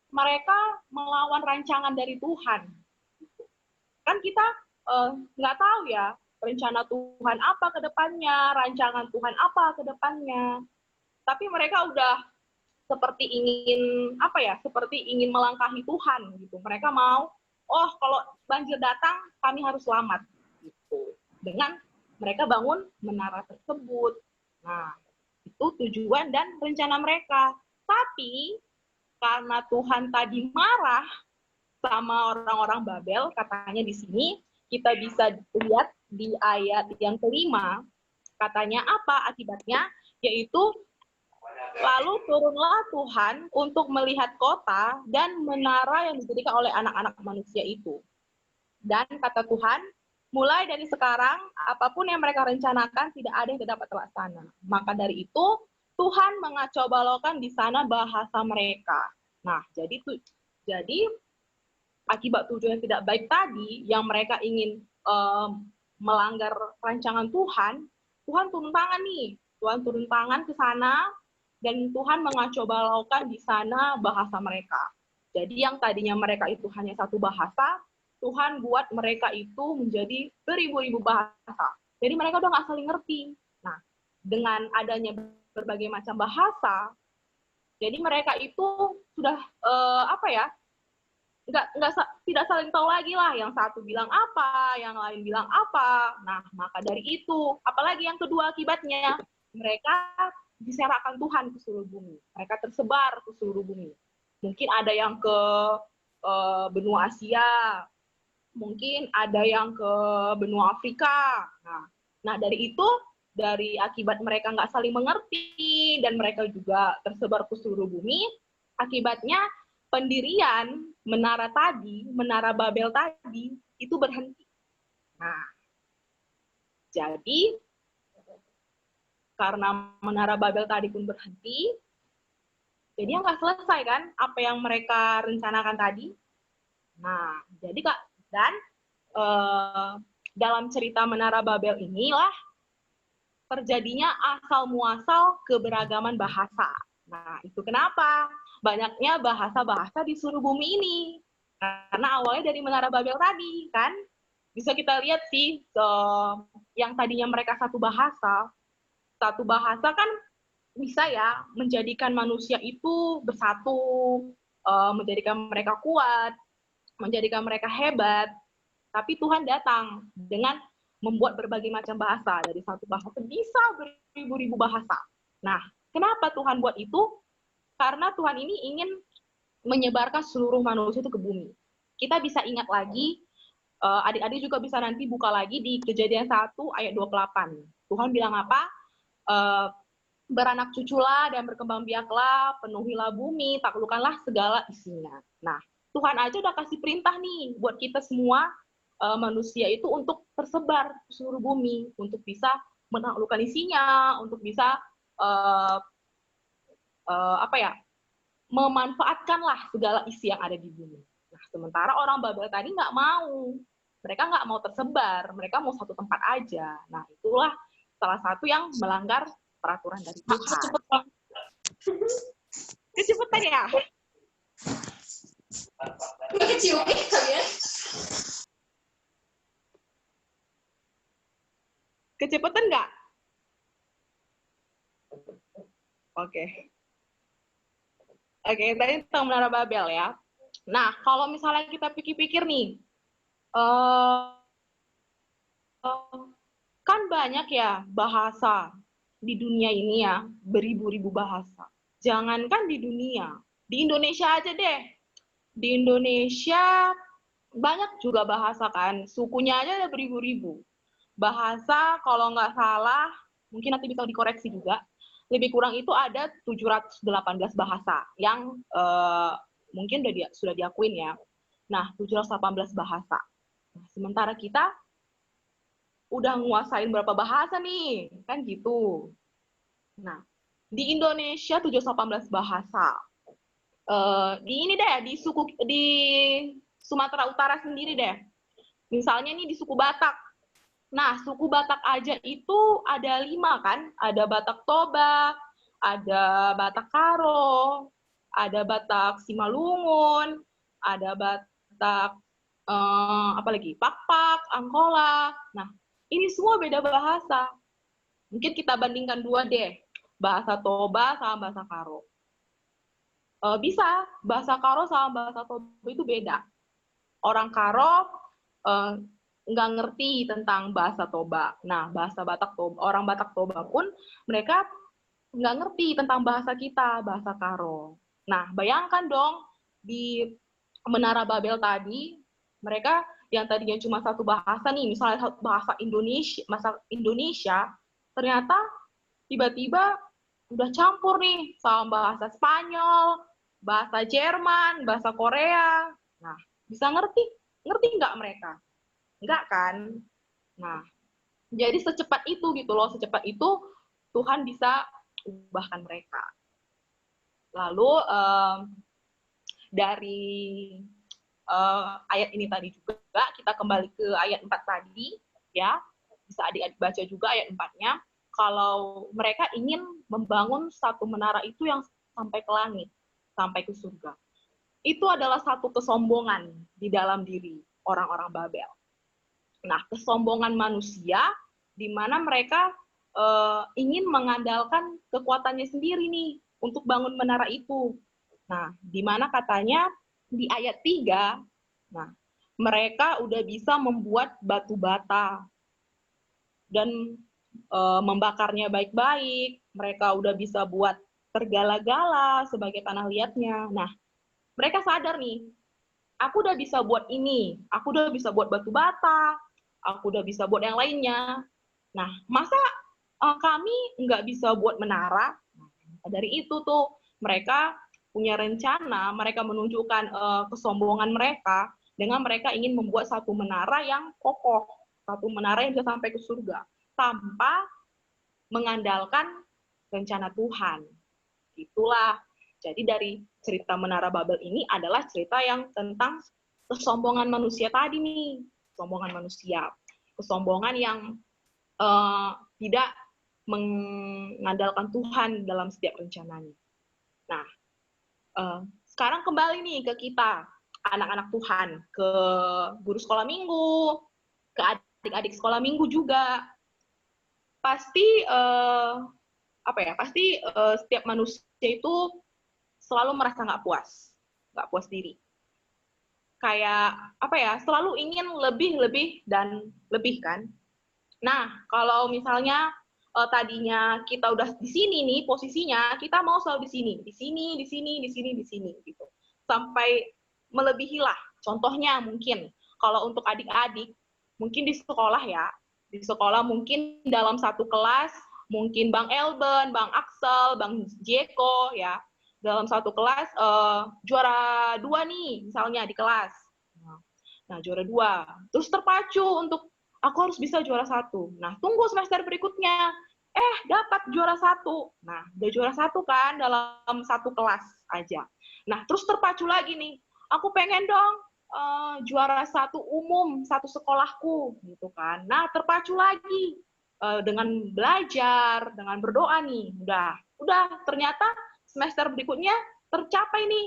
mereka melawan rancangan dari Tuhan. Kan kita nggak tahu ya rencana Tuhan apa ke depannya, rancangan Tuhan apa ke depannya. Tapi mereka udah seperti ingin melangkahi Tuhan gitu. Mereka mau, kalau banjir datang kami harus selamat gitu. Dengan mereka bangun menara tersebut. Nah, itu tujuan dan rencana mereka. Tapi karena Tuhan tadi marah sama orang-orang Babel, katanya di sini kita bisa lihat di ayat yang kelima, katanya apa akibatnya? Yaitu, lalu turunlah Tuhan untuk melihat kota dan menara yang didirikan oleh anak-anak manusia itu. Dan kata Tuhan, mulai dari sekarang, apapun yang mereka rencanakan tidak ada yang dapat terlaksana. Maka dari itu, Tuhan mengacaubalaukan di sana bahasa mereka. Nah, jadi akibat tujuan yang tidak baik tadi, yang mereka ingin melanggar rancangan Tuhan, Tuhan turun tangan nih. Tuhan turun tangan ke sana, dan Tuhan mengacaubalaukan di sana bahasa mereka. Jadi yang tadinya mereka itu hanya satu bahasa, Tuhan buat mereka itu menjadi beribu-ribu bahasa. Jadi mereka udah nggak saling ngerti. Nah, dengan adanya berbagai macam bahasa, jadi mereka itu sudah tidak saling tahu lagi lah. Yang satu bilang apa, yang lain bilang apa. Nah, maka dari itu, apalagi yang kedua akibatnya, mereka diserahkan Tuhan ke seluruh bumi. Mereka tersebar ke seluruh bumi. Mungkin ada yang ke benua Asia, mungkin ada yang ke benua Afrika. Nah, dari itu, dari akibat mereka nggak saling mengerti, dan mereka juga tersebar ke seluruh bumi, akibatnya pendirian menara Babel tadi, itu berhenti. Nah, jadi, karena menara Babel tadi pun berhenti, jadi nggak selesai kan apa yang mereka rencanakan tadi. Nah, jadi Kak, dan dalam cerita menara Babel inilah terjadinya asal-muasal keberagaman bahasa. Nah, itu kenapa banyaknya bahasa-bahasa di seluruh bumi ini. Karena awalnya dari menara Babel tadi, kan? Bisa kita lihat sih, yang tadinya mereka satu bahasa kan bisa ya menjadikan manusia itu bersatu, menjadikan mereka kuat, menjadikan mereka hebat. Tapi Tuhan datang dengan membuat berbagai macam bahasa. Dari satu bahasa bisa beribu-ribu bahasa. Nah, kenapa Tuhan buat itu? Karena Tuhan ini ingin menyebarkan seluruh manusia itu ke bumi. Kita bisa ingat lagi, adik-adik juga bisa nanti buka lagi di Kejadian 1 ayat 28. Tuhan bilang apa? Beranak cuculah dan berkembang biaklah, penuhilah bumi, taklukkanlah segala isinya. Nah, Tuhan aja udah kasih perintah nih buat kita semua, manusia itu untuk tersebar ke seluruh bumi, untuk bisa menaklukkan isinya, untuk bisa memanfaatkanlah segala isi yang ada di bumi. Nah, sementara orang Babel tadi nggak mau. mereka nggak mau tersebar, mereka mau satu tempat aja. Nah, itulah salah satu yang melanggar peraturan dari Tuhan. Kecepatan ya? Kecil kalian. Kecepatan nggak? Oke. Oke, tadi tentang Menara Babel ya. Nah, kalau misalnya kita pikir-pikir nih, kan banyak ya bahasa di dunia ini ya, beribu-ribu bahasa. Jangankan di dunia, di Indonesia aja deh. Di Indonesia banyak juga bahasa kan, sukunya aja ada beribu-ribu. Bahasa kalau nggak salah, mungkin nanti bisa dikoreksi juga, lebih kurang itu ada 718 bahasa yang mungkin sudah diakuin ya. Nah, 718 bahasa. Nah, sementara kita udah nguasain berapa bahasa nih, kan gitu. Nah, di Indonesia 718 bahasa. Di ini deh, di Sumatera Utara sendiri deh. Misalnya nih di suku Batak. Nah, suku Batak aja itu ada 5 kan? Ada Batak Toba, ada Batak Karo, ada Batak Simalungun, ada Batak apa lagi? Pakpak, Angkola. Nah, ini semua beda bahasa. Mungkin kita bandingkan 2 deh, bahasa Toba sama bahasa Karo. Bisa, bahasa Karo sama bahasa Toba itu beda. Orang Karo nggak ngerti tentang bahasa Toba. Nah, bahasa Batak Toba, orang Batak Toba pun mereka nggak ngerti tentang bahasa kita, bahasa Karo. Nah, bayangkan dong di Menara Babel tadi, mereka yang tadinya cuma satu bahasa nih, misalnya bahasa Indonesia, ternyata tiba-tiba udah campur nih sama bahasa Spanyol, bahasa Jerman, bahasa Korea. Nah, bisa ngerti nggak mereka? Enggak kan? Nah, jadi secepat itu gitu loh, secepat itu Tuhan bisa ubahkan mereka. Lalu dari ayat ini tadi juga, kita kembali ke ayat 4 tadi, ya. Bisa adik-adik baca juga ayat 4-nya. Kalau mereka ingin membangun satu menara itu yang sampai ke langit, sampai ke surga. Itu adalah satu kesombongan di dalam diri orang-orang Babel. Nah, kesombongan manusia di mana mereka ingin mengandalkan kekuatannya sendiri nih untuk bangun menara itu. Nah, di mana katanya di ayat 3, nah, mereka udah bisa membuat batu bata dan membakarnya baik-baik. Mereka udah bisa buat tergala-gala sebagai tanah liatnya. Nah, mereka sadar nih, aku udah bisa buat ini, aku udah bisa buat batu bata, aku udah bisa buat yang lainnya. Nah, masa kami nggak bisa buat menara? Nah, dari itu tuh mereka punya rencana, mereka menunjukkan kesombongan mereka dengan mereka ingin membuat satu menara yang kokoh, satu menara yang bisa sampai ke surga, tanpa mengandalkan rencana Tuhan. Itulah. Jadi dari cerita Menara Babel ini adalah cerita yang tentang kesombongan manusia tadi nih. Kesombongan manusia. Kesombongan yang tidak mengandalkan Tuhan dalam setiap rencananya. Nah, sekarang kembali nih ke kita, anak-anak Tuhan, ke guru sekolah minggu, ke adik-adik sekolah minggu juga. Pasti setiap manusia itu selalu merasa nggak puas diri. Kayak selalu ingin lebih dan lebih kan. Nah, kalau misalnya tadinya kita udah di sini nih posisinya, kita mau selalu di sini gitu. Sampai melebihi lah. Contohnya mungkin kalau untuk adik-adik, mungkin di sekolah ya, di sekolah mungkin dalam satu kelas, mungkin Bang Elben, Bang Axel, Bang Jeko ya, dalam satu kelas juara 2 nih misalnya di kelas. Nah, juara 2. Terus terpacu untuk aku harus bisa juara 1. Nah, tunggu semester berikutnya. Dapat juara 1. Nah, udah juara 1 kan dalam satu kelas aja. Nah, terus terpacu lagi nih. Aku pengen dong juara 1 umum satu sekolahku gitu kan. Nah, terpacu lagi dengan belajar, dengan berdoa nih. Udah ternyata semester berikutnya tercapai nih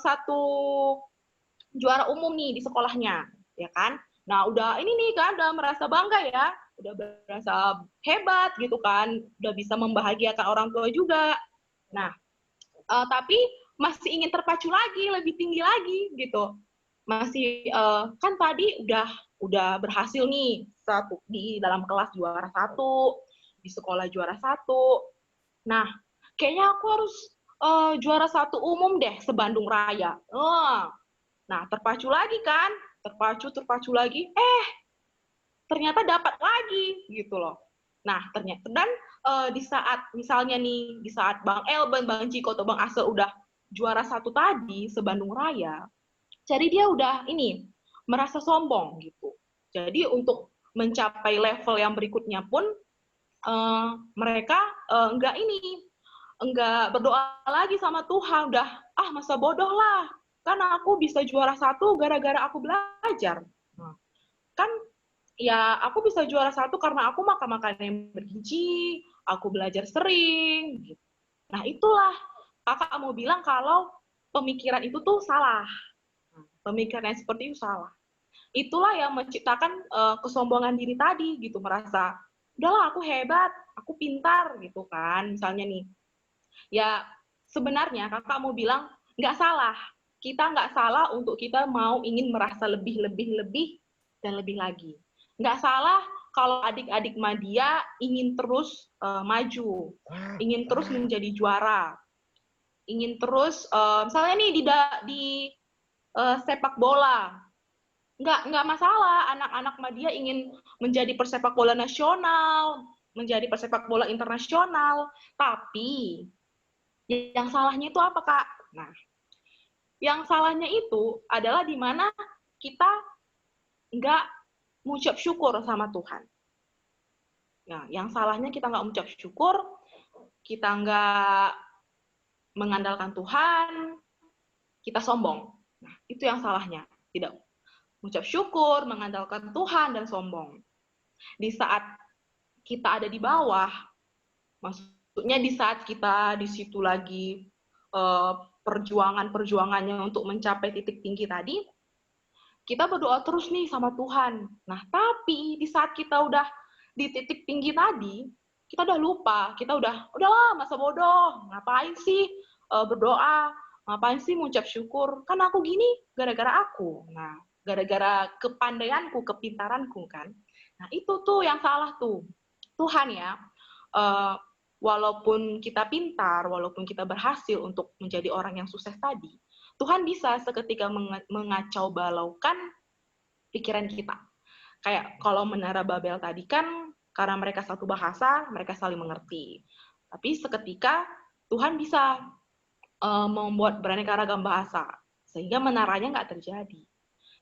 satu juara umum nih di sekolahnya, ya kan? Nah, udah ini nih kan udah merasa bangga ya, udah merasa hebat gitu kan, udah bisa membahagiakan orang tua juga. Nah, tapi masih ingin terpacu lagi, lebih tinggi lagi gitu. Masih kan tadi udah berhasil nih di dalam kelas juara 1, di sekolah juara 1. Nah, kayaknya aku harus juara 1 umum deh se-Bandung Raya. Nah, terpacu lagi kan, terpacu lagi, ternyata dapat lagi gitu loh. Nah, ternyata dan di saat misalnya nih, di saat Bang Elben, Bang Ciko, atau Bang Asel udah juara 1 tadi se-Bandung Raya, jadi dia udah merasa sombong gitu. Jadi untuk mencapai level yang berikutnya pun mereka enggak berdoa lagi sama Tuhan, udah masa bodoh lah, kan aku bisa juara 1 gara-gara aku belajar. Nah, kan ya aku bisa juara 1 karena aku makan makanan yang bergizi, aku belajar sering gitu. Nah, itulah kakak mau bilang kalau pemikiran itu tuh salah. Pemikiran yang seperti itu salah. Itulah yang menciptakan kesombongan diri tadi gitu, merasa udahlah aku hebat, aku pintar gitu kan. Misalnya nih, ya sebenarnya kakak mau bilang nggak salah. Kita nggak salah untuk kita mau ingin merasa lebih dan lebih lagi. Nggak salah kalau adik-adik Madya ingin terus maju, ingin terus menjadi juara, ingin terus misalnya nih di sepak bola, nggak masalah anak-anak Madya ingin menjadi persepak bola nasional, menjadi persepak bola internasional, tapi yang salahnya itu apa, Kak? Nah, yang salahnya itu adalah di mana kita nggak mengucap syukur sama Tuhan. Nah, yang salahnya kita nggak mengucap syukur, kita nggak mengandalkan Tuhan, kita sombong. Nah, itu yang salahnya. Tidak mengucap syukur, mengandalkan Tuhan, dan sombong. Di saat kita ada di bawah, maksudnya di saat kita di situ lagi perjuangannya untuk mencapai titik tinggi tadi, kita berdoa terus nih sama Tuhan. Nah, tapi di saat kita udah di titik tinggi tadi, kita udah lupa, kita udahlah masa bodoh, ngapain sih berdoa, ngapain sih mengucap syukur, kan aku gini gara-gara aku. Nah, gara-gara kepandaianku, kepintaranku kan. Nah, itu tuh yang salah tuh. Tuhan ya, walaupun kita pintar, walaupun kita berhasil untuk menjadi orang yang sukses tadi, Tuhan bisa seketika mengacau balaukan pikiran kita. Kayak kalau Menara Babel tadi kan, karena mereka satu bahasa, mereka saling mengerti. Tapi seketika Tuhan bisa membuat beraneka ragam bahasa, sehingga menaranya nggak terjadi.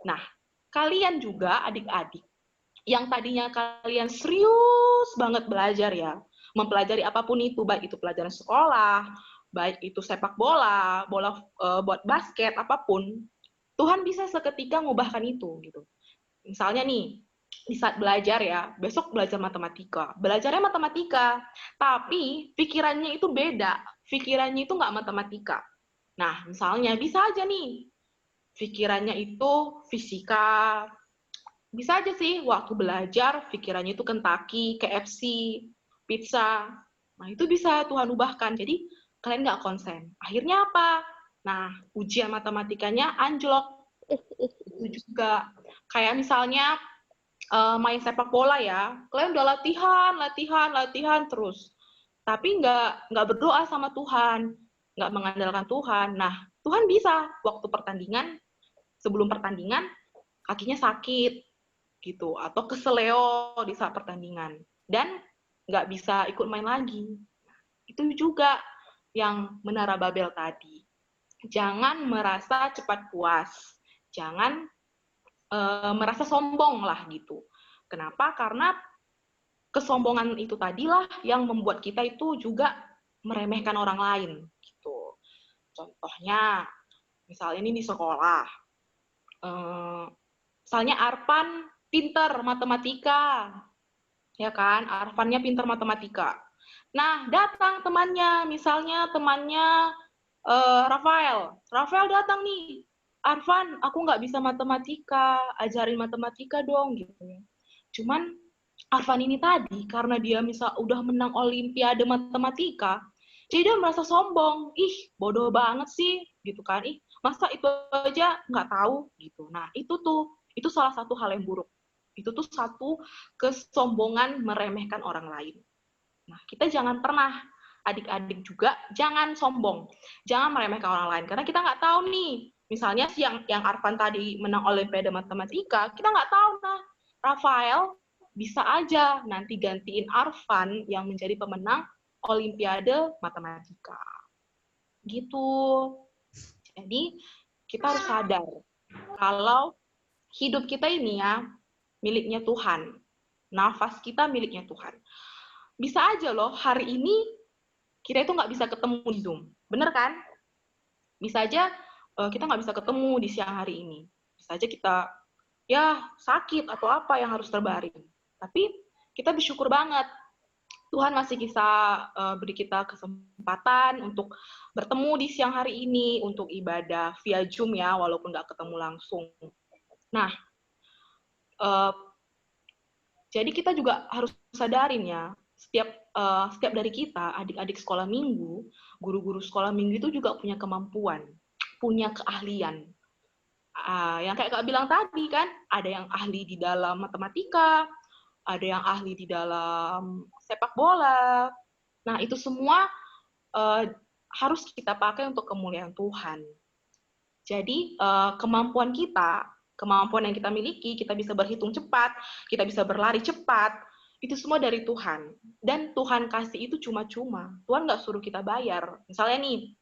Nah, kalian juga adik-adik, yang tadinya kalian serius banget belajar ya, mempelajari apapun itu, baik itu pelajaran sekolah, baik itu sepak bola, buat basket, apapun, Tuhan bisa seketika ngubahkan itu gitu. Misalnya nih, di saat belajar ya, besok belajar matematika, belajarnya matematika, tapi pikirannya itu beda, pikirannya itu nggak matematika. Nah, misalnya bisa aja nih, pikirannya itu fisika, bisa aja sih waktu belajar pikirannya itu Kentucky, KFC, pizza. Nah, itu bisa Tuhan ubahkan. Jadi kalian nggak konsen. Akhirnya apa? Nah, ujian matematikanya anjlok. Itu juga kayak misalnya main sepak bola ya. Kalian udah latihan terus. Tapi nggak berdoa sama Tuhan, nggak mengandalkan Tuhan. Nah, Tuhan bisa waktu pertandingan, sebelum pertandingan kakinya sakit gitu, atau keseleo di saat pertandingan, dan nggak bisa ikut main lagi. Itu juga yang Menara Babel tadi. Jangan merasa cepat puas, jangan merasa sombong lah gitu. Kenapa? Karena kesombongan itu tadilah yang membuat kita itu juga meremehkan orang lain gitu. Contohnya, misalnya ini di sekolah, Misalnya Arfan pinter matematika, ya kan? Arfannya pinter matematika. Nah, datang temannya, misalnya temannya Rafael datang nih, Arfan, aku nggak bisa matematika, ajarin matematika dong, gitu ya. Cuman Arfan ini tadi, karena dia misal udah menang Olimpiade matematika, jadi dia merasa sombong, ih bodoh banget sih, gitu kan, ih masa itu aja nggak tahu, gitu. Nah itu salah satu hal yang buruk. Itu tuh satu kesombongan meremehkan orang lain. Nah kita jangan pernah, adik-adik juga jangan sombong, jangan meremehkan orang lain, karena kita nggak tahu nih, misalnya si yang Arfan tadi menang Olimpiade matematika, kita nggak tahu nah Rafael bisa aja nanti gantiin Arfan yang menjadi pemenang Olimpiade matematika. Gitu. Jadi kita harus sadar kalau hidup kita ini ya miliknya Tuhan. Nafas kita miliknya Tuhan. Bisa aja loh hari ini kita itu nggak bisa ketemu di Zoom. Bener kan? Bisa aja kita nggak bisa ketemu di siang hari ini. Bisa aja kita ya sakit atau apa yang harus terbaring. Tapi kita bersyukur banget. Tuhan masih bisa beri kita kesempatan untuk bertemu di siang hari ini, untuk ibadah via Zoom ya, walaupun nggak ketemu langsung. Nah, jadi kita juga harus sadarin ya, setiap dari kita, adik-adik sekolah minggu, guru-guru sekolah minggu itu juga punya kemampuan, punya keahlian. Yang kayak Kak bilang tadi kan, ada yang ahli di dalam matematika, ada yang ahli di dalam sepak bola. Nah, itu semua harus kita pakai untuk kemuliaan Tuhan. Jadi, kemampuan yang kita miliki, kita bisa berhitung cepat, kita bisa berlari cepat, itu semua dari Tuhan. Dan Tuhan kasih itu cuma-cuma. Tuhan nggak suruh kita bayar. Misalnya nih,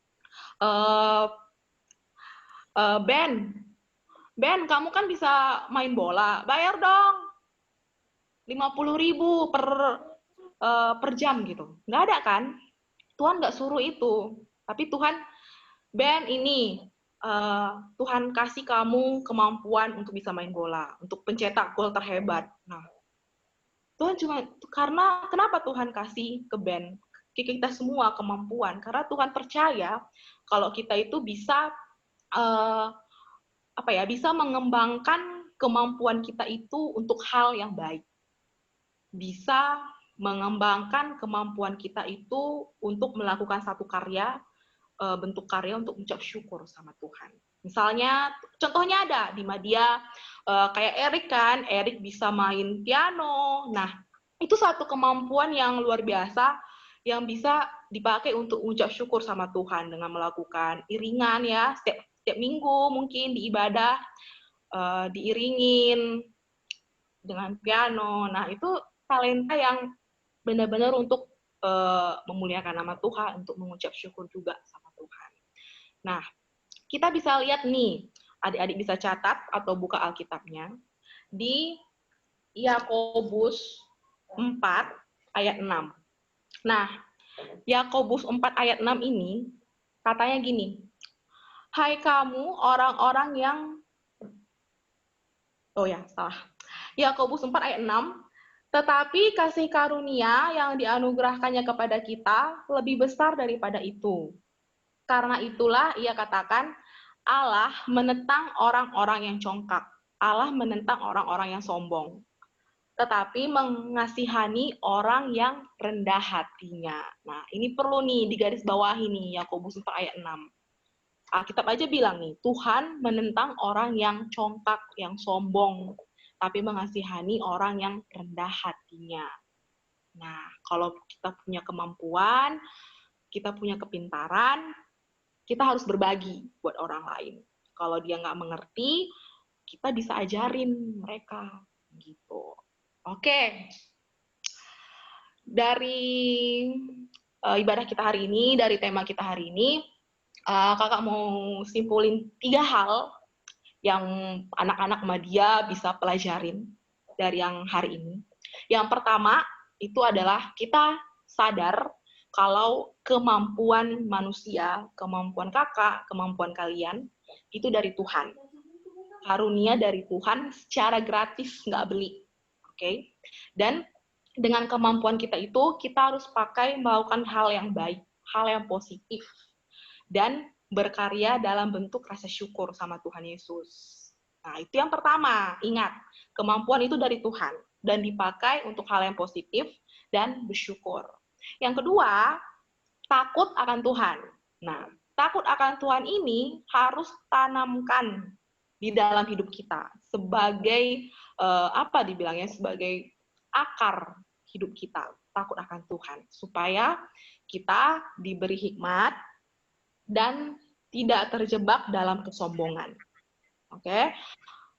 Ben, kamu kan bisa main bola, bayar dong 50.000 per jam gitu. Nggak ada kan? Tuhan nggak suruh itu. Tapi Tuhan, Ben ini, Tuhan kasih kamu kemampuan untuk bisa main bola, untuk pencetak gol terhebat. Nah, Tuhan kenapa Tuhan kasih ke Ben, ke kita semua kemampuan? Karena Tuhan percaya kalau kita itu bisa bisa mengembangkan kemampuan kita itu untuk hal yang baik. Bisa mengembangkan kemampuan kita itu untuk melakukan satu karya, bentuk karya untuk mengucap syukur sama Tuhan. Misalnya, contohnya ada di media, kayak Erik kan, Erik bisa main piano. Nah, itu satu kemampuan yang luar biasa, yang bisa dipakai untuk mengucap syukur sama Tuhan dengan melakukan iringan ya, setiap minggu mungkin di ibadah, diiringin dengan piano. Nah, itu talenta yang benar-benar untuk memuliakan nama Tuhan, untuk mengucap syukur juga sama Tuhan. Nah, kita bisa lihat nih, adik-adik bisa catat atau buka Alkitabnya, di Yakobus 4 ayat 6. Nah, Yakobus 4 ayat 6 ini katanya gini, hai kamu orang-orang yang, Yakobus 4 ayat 6, tetapi kasih karunia yang dianugerahkannya kepada kita lebih besar daripada itu. Karena itulah ia katakan, Allah menentang orang-orang yang congkak, Allah menentang orang-orang yang sombong, tetapi mengasihani orang yang rendah hatinya. Nah, ini perlu nih digarisbawahi nih, Yakobus 4 ayat 6. Alkitab aja bilang nih, Tuhan menentang orang yang congkak, yang sombong, tapi mengasihani orang yang rendah hatinya. Nah, kalau kita punya kemampuan, kita punya kepintaran, kita harus berbagi buat orang lain. Kalau dia nggak mengerti, kita bisa ajarin mereka. Gitu. Oke. Dari ibadah kita hari ini, dari tema kita hari ini, kakak mau simpulin 3 hal yang anak-anak media bisa pelajarin dari yang hari ini. Yang pertama, itu adalah kita sadar kalau kemampuan manusia, kemampuan kakak, kemampuan kalian, itu dari Tuhan. karunia dari Tuhan secara gratis, nggak beli. Oke? Dan dengan kemampuan kita itu, kita harus pakai melakukan hal yang baik, hal yang positif, dan berkarya dalam bentuk rasa syukur sama Tuhan Yesus. Nah, itu yang pertama. Ingat, kemampuan itu dari Tuhan dan dipakai untuk hal yang positif dan bersyukur. Yang kedua, takut akan Tuhan. Nah, takut akan Tuhan ini harus tanamkan di dalam hidup kita sebagai sebagai akar hidup kita, takut akan Tuhan, supaya kita diberi hikmat dan tidak terjebak dalam kesombongan. Oke?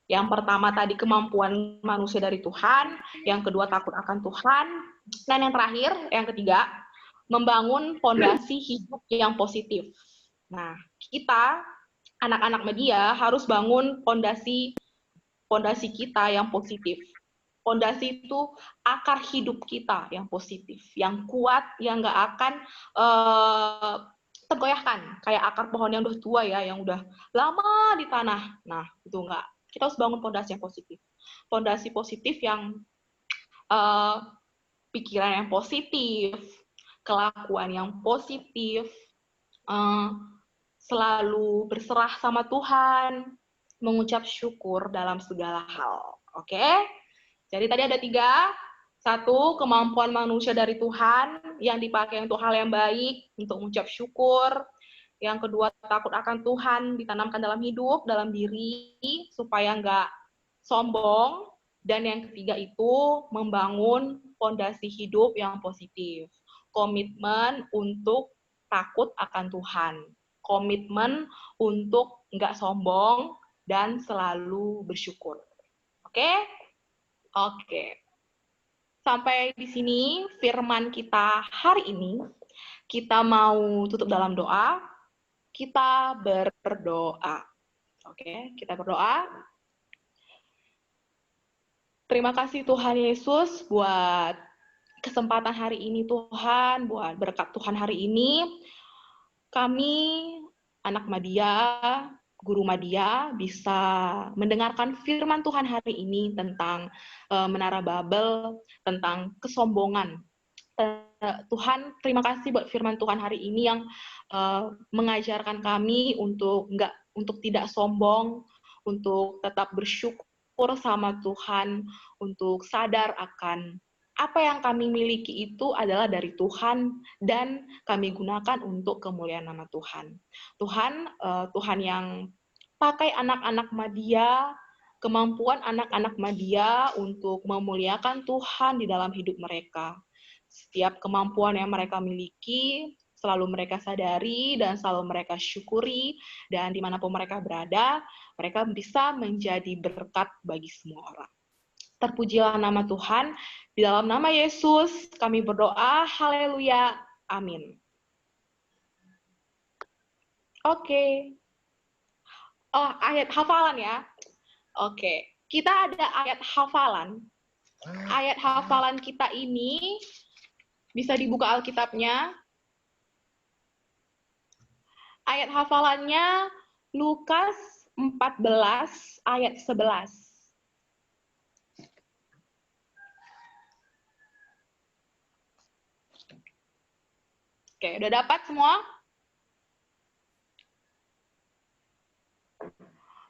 Yang pertama tadi kemampuan manusia dari Tuhan, yang kedua takut akan Tuhan, dan yang terakhir, yang ketiga, membangun fondasi hidup yang positif. Nah, kita anak-anak media harus bangun fondasi kita yang positif. Fondasi itu akar hidup kita yang positif, yang kuat, yang nggak akan tergoyahkan. Kayak akar pohon yang udah tua ya, yang udah lama di tanah. Nah, itu nggak. Kita harus bangun fondasi yang positif. Fondasi positif yang pikiran yang positif, kelakuan yang positif, selalu berserah sama Tuhan, mengucap syukur dalam segala hal. Oke? Jadi tadi ada 3. 1, kemampuan manusia dari Tuhan yang dipakai untuk hal yang baik, untuk mengucap syukur. Yang kedua, takut akan Tuhan ditanamkan dalam hidup, dalam diri, supaya nggak sombong. Dan yang ketiga itu membangun fondasi hidup yang positif. Komitmen untuk takut akan Tuhan. Komitmen untuk nggak sombong dan selalu bersyukur. Oke? Oke. Sampai di sini firman kita hari ini. Kita mau tutup dalam doa. Kita berdoa. Oke, kita berdoa. Terima kasih Tuhan Yesus buat kesempatan hari ini Tuhan, buat berkat Tuhan hari ini. Kami anak Madya, guru Madya bisa mendengarkan firman Tuhan hari ini tentang Menara Babel, tentang kesombongan. Tuhan, terima kasih buat firman Tuhan hari ini yang mengajarkan kami untuk tidak sombong, untuk tetap bersyukur sama Tuhan, untuk sadar akan apa yang kami miliki itu adalah dari Tuhan dan kami gunakan untuk kemuliaan nama Tuhan. Tuhan yang pakai anak-anak Madya, kemampuan anak-anak Madya untuk memuliakan Tuhan di dalam hidup mereka. Setiap kemampuan yang mereka miliki selalu mereka sadari dan selalu mereka syukuri, dan dimanapun mereka berada, mereka bisa menjadi berkat bagi semua orang. Terpujilah nama Tuhan. Di dalam nama Yesus kami berdoa. Haleluya. Amin. Oke. Oh, ayat hafalan ya. Oke. Kita ada ayat hafalan. Ayat hafalan kita ini bisa dibuka Alkitabnya. Ayat hafalannya Lukas 14 ayat 11. Oke, udah dapat semua?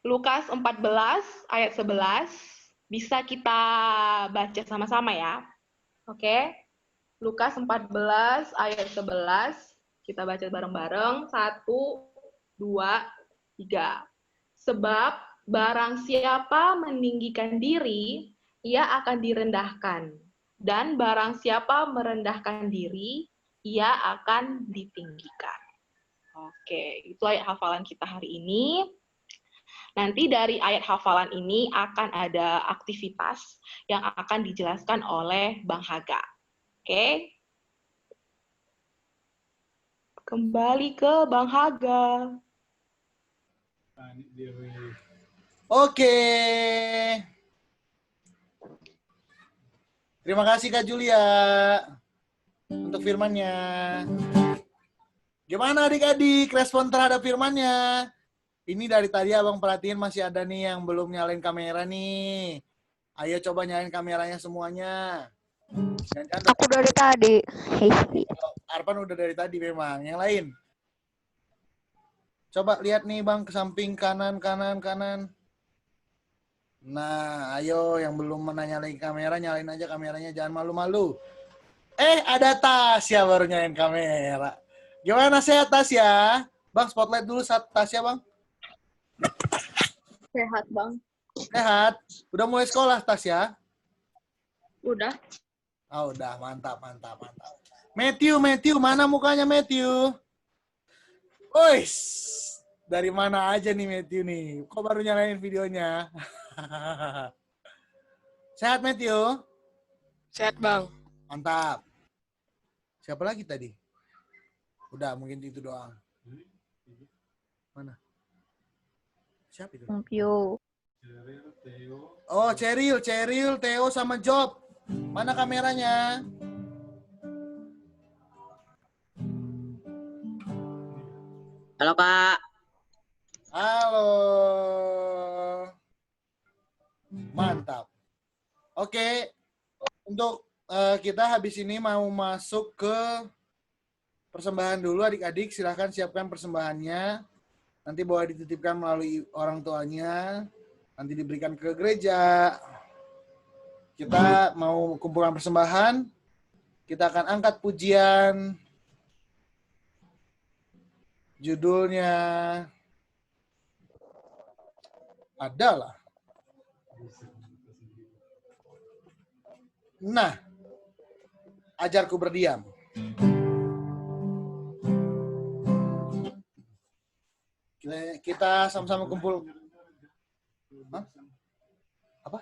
Lukas 14 ayat 11. Bisa kita baca sama-sama ya. Oke. Lukas 14 ayat 11. Kita baca bareng-bareng. 1, 2, 3. Sebab barang siapa meninggikan diri, ia akan direndahkan. Dan barang siapa merendahkan diri, ia akan ditinggikan. Oke, itu ayat hafalan kita hari ini. Nanti dari ayat hafalan ini akan ada aktivitas yang akan dijelaskan oleh Bang Haga. Oke. Kembali ke Bang Haga. Oke. Terima kasih Kak Julia untuk firmannya. Gimana adik-adik respon terhadap firmannya? Ini dari tadi abang perhatiin masih ada nih yang belum nyalain kamera nih. Ayo coba nyalain kameranya semuanya. Jangan-jangan Aku dari tadi. Arpan udah dari tadi memang. Yang lain. Coba lihat nih bang ke samping kanan. Nah, ayo yang belum nyalain kamera, nyalain aja kameranya. Jangan malu-malu. Ada Tasya baru nyalain kamera. Gimana sehat Tasya? Bang, spotlight dulu Tasya bang. Sehat, Bang. Sehat. Udah mulai sekolah Tasya? Udah. Oh, udah. Mantap. Matthew, mana mukanya Matthew? Ois, dari mana aja nih Matthew nih? Kok baru nyalain videonya? Sehat Matthew? Sehat, Bang. Mantap. Siapa lagi tadi? Udah, mungkin itu doang. Mana? Siapa itu? Pio. Oh, Cheryl, Theo sama Job. Mana kameranya? Halo Kak. Halo. Mantap. Oke, untuk kita habis ini mau masuk ke persembahan dulu adik-adik. Silahkan siapkan persembahannya. Nanti boleh dititipkan melalui orang tuanya. Nanti diberikan ke gereja. Kita mau kumpulkan persembahan. Kita akan angkat pujian. Judulnya adalah Nah, ajarku berdiam. Kita sama-sama kumpul. Hah? Apa?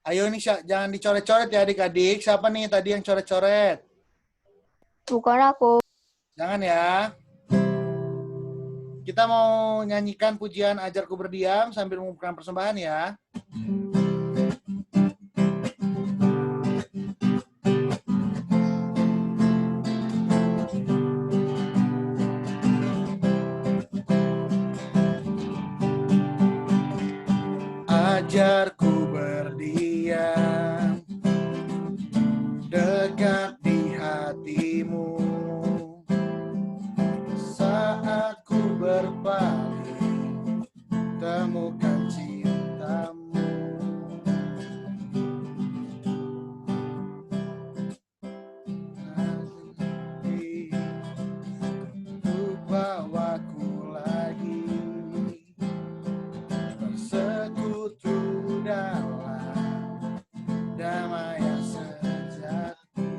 Ayo nih, jangan dicoret-coret ya adik-adik. Siapa nih tadi yang coret-coret? Bukan aku. Jangan ya. Kita mau nyanyikan pujian Ajarku Berdiam sambil mengumpulkan persembahan ya. Ajarku berdiam dekat di hatimu saat ku berpaling temukan cintamu. Untuk bawaku lagi bersekutu dalam damai yang sejati.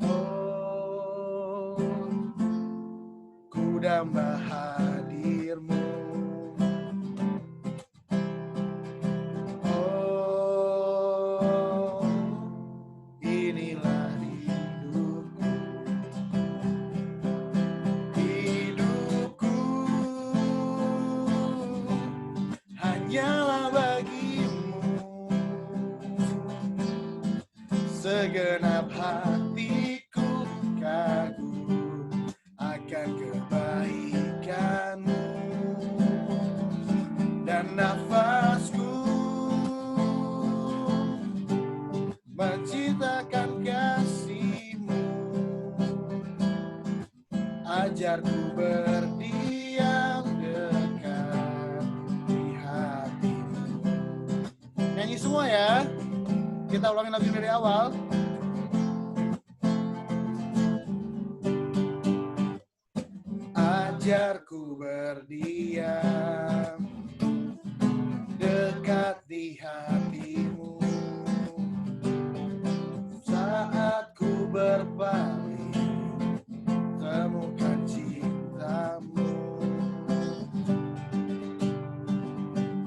Oh, ku damba hadirmu. Oh, inilah hidupku. Hidupku hanyalah bagimu. Segenap hatiku kagum akan kebaikanmu. Dan nafasku menciptakan kasihmu. Ajarku berdiam dekat di hatimu. Nyanyi semua ya. Kita ulangin lagi dari awal. Ajarku berdiam dekat di hatimu saat ku berpaling temukan cintamu.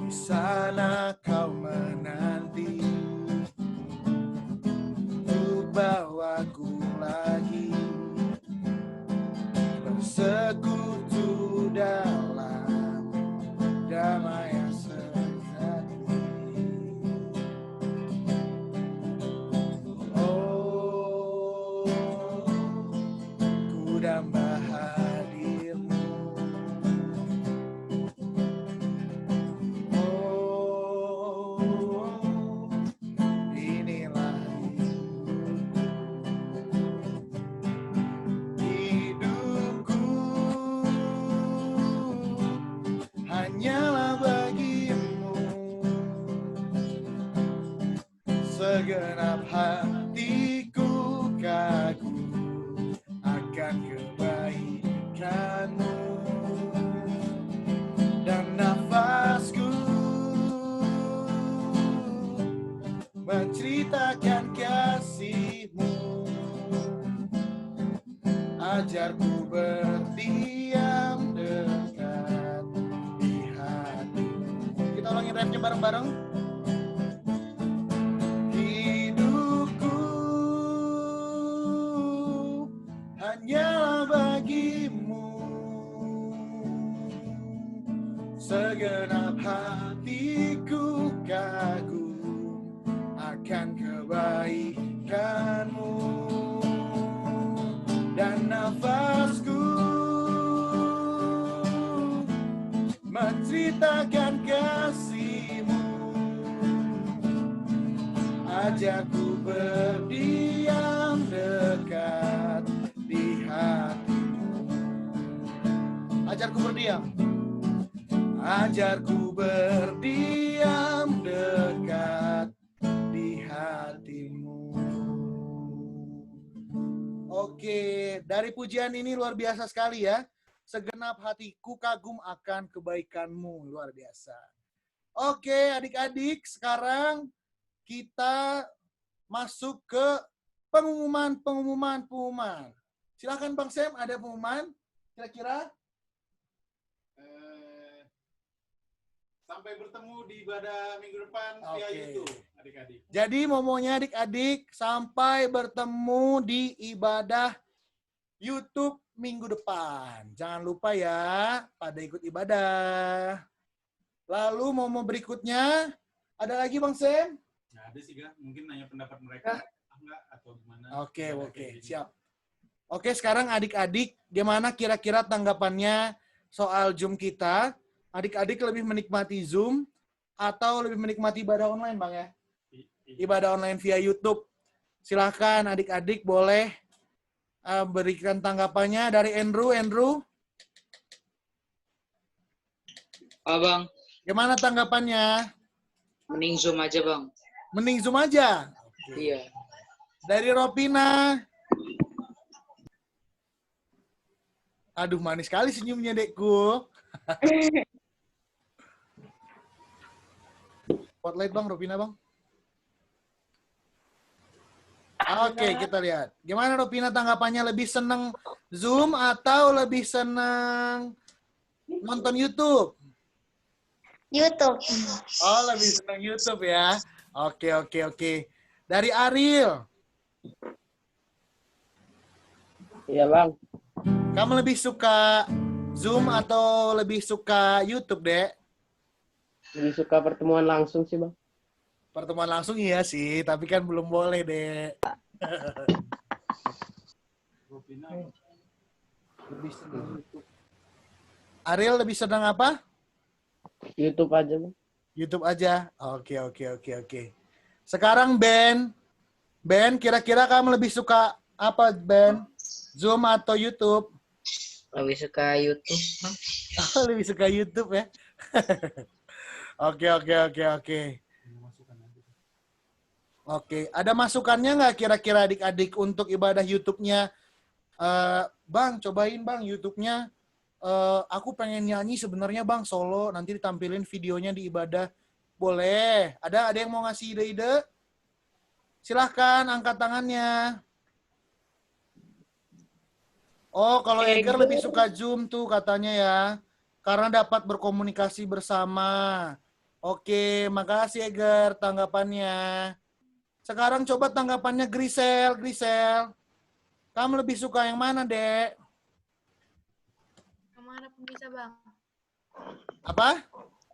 Di sana kau menanti untuk bawaku lagi bersekutu dalam damai yang sejati. segenap hatiku kagum akan kebaikanmu, dan nafasku menceritakan kasihmu. Ajarku berdiam dekat di hatimu. Kita ulangin rapnya bareng-bareng. Hidupku hanyalah bagimu, segenap hatiku kagum akan kebaikanmu, dan nafasku menceritakan kasihmu. Ajarku berdiam dekat di hatimu. Ajarku berdiam. Ajarku berdiam dekat di hatimu. Oke, dari pujian ini luar biasa sekali ya. Segenap hatiku kagum akan kebaikanmu. Luar biasa. Oke, adik-adik, sekarang kita masuk ke pengumuman. Silakan Bang Sam, ada pengumuman? Kira-kira? Sampai bertemu di ibadah minggu depan via YouTube, adik-adik. Jadi momonya adik-adik sampai bertemu di ibadah YouTube minggu depan. Jangan lupa ya, pada ikut ibadah. Lalu momo berikutnya, ada lagi Bang Sam? Nggak ada sih, Gak. Mungkin nanya pendapat mereka. Enggak, atau gimana. Oke, siap. Oke, sekarang adik-adik, gimana kira-kira tanggapannya soal Zoom kita? Adik-adik lebih menikmati Zoom atau lebih menikmati ibadah online, Bang ya? Ibadah online via YouTube. Silahkan adik-adik boleh berikan tanggapannya dari Andrew. Bang. Gimana tanggapannya? Mending Zoom aja, Bang. Mending Zoom aja? Iya. Dari Ropina. Aduh, manis sekali senyumnya, Dekku. Spotlight Bang, Ropina Bang. Oke, kita lihat. Gimana Ropina tanggapannya? Lebih seneng Zoom atau lebih seneng nonton YouTube? YouTube. Oh, lebih seneng YouTube ya. Oke. Dari Ariel. Iya, Bang. Kamu lebih suka Zoom atau lebih suka YouTube, Dek? Lebih suka pertemuan langsung sih, Bang. Pertemuan langsung iya sih, tapi kan belum boleh, Dek. Lebih senang YouTube. Ariel lebih senang apa? YouTube aja, Bang. YouTube aja. Oke. Sekarang Ben. Ben, kira-kira kamu lebih suka apa, Ben? Zoom atau YouTube? Lebih suka YouTube, Bang. Oh, lebih suka YouTube ya. Oke, ada masukannya nggak kira-kira adik-adik untuk ibadah YouTube-nya? Bang, cobain Bang YouTube-nya. Aku pengen nyanyi sebenarnya Bang solo, nanti ditampilin videonya di ibadah. Boleh. Ada yang mau ngasih ide-ide? Silahkan angkat tangannya. Oh, kalau Eger lebih suka Zoom tuh katanya ya. Karena dapat berkomunikasi bersama. Oke, makasih Eger tanggapannya. Sekarang coba tanggapannya Grisel. Kamu lebih suka yang mana, Dek? Yang mana pun bisa, Bang. Apa?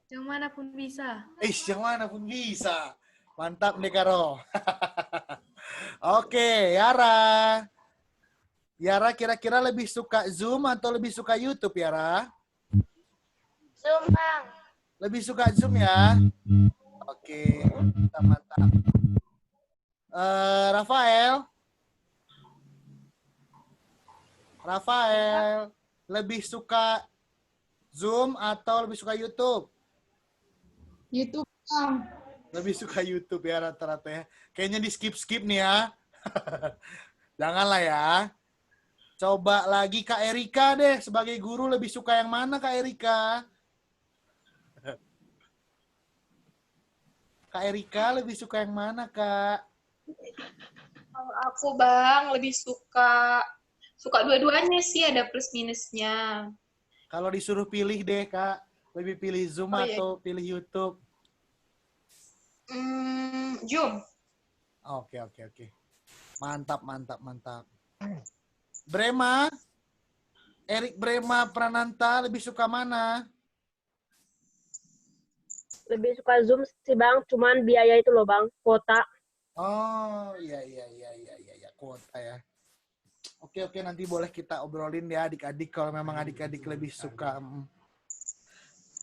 Yang mana pun bisa. Yang mana pun bisa. Mantap nih, Karo. Oke, Yara. Yara kira-kira lebih suka Zoom atau lebih suka YouTube, Yara? Zoom, Bang. Lebih suka Zoom ya? Oke, mantap. Rafael, lebih suka Zoom atau lebih suka YouTube? YouTube, Bang. Lebih suka YouTube ya rata-rata ya. Kayaknya di skip-skip nih ya. Janganlah ya. Coba lagi Kak Erika deh. Sebagai guru lebih suka yang mana Kak Erika? Kak Erika lebih suka yang mana Kak? Kalau aku Bang lebih suka dua-duanya sih, ada plus minusnya. Kalau disuruh pilih deh Kak. Lebih pilih Zoom Oh, iya. atau pilih YouTube? Zoom. Oke. Mantap. Brema, Erik Brema Prananta lebih suka mana? Lebih suka Zoom sih Bang, cuman biaya itu loh Bang, kuota. Oh, iya, kuota ya. Oke, nanti boleh kita obrolin ya adik-adik kalau memang adik-adik lebih suka.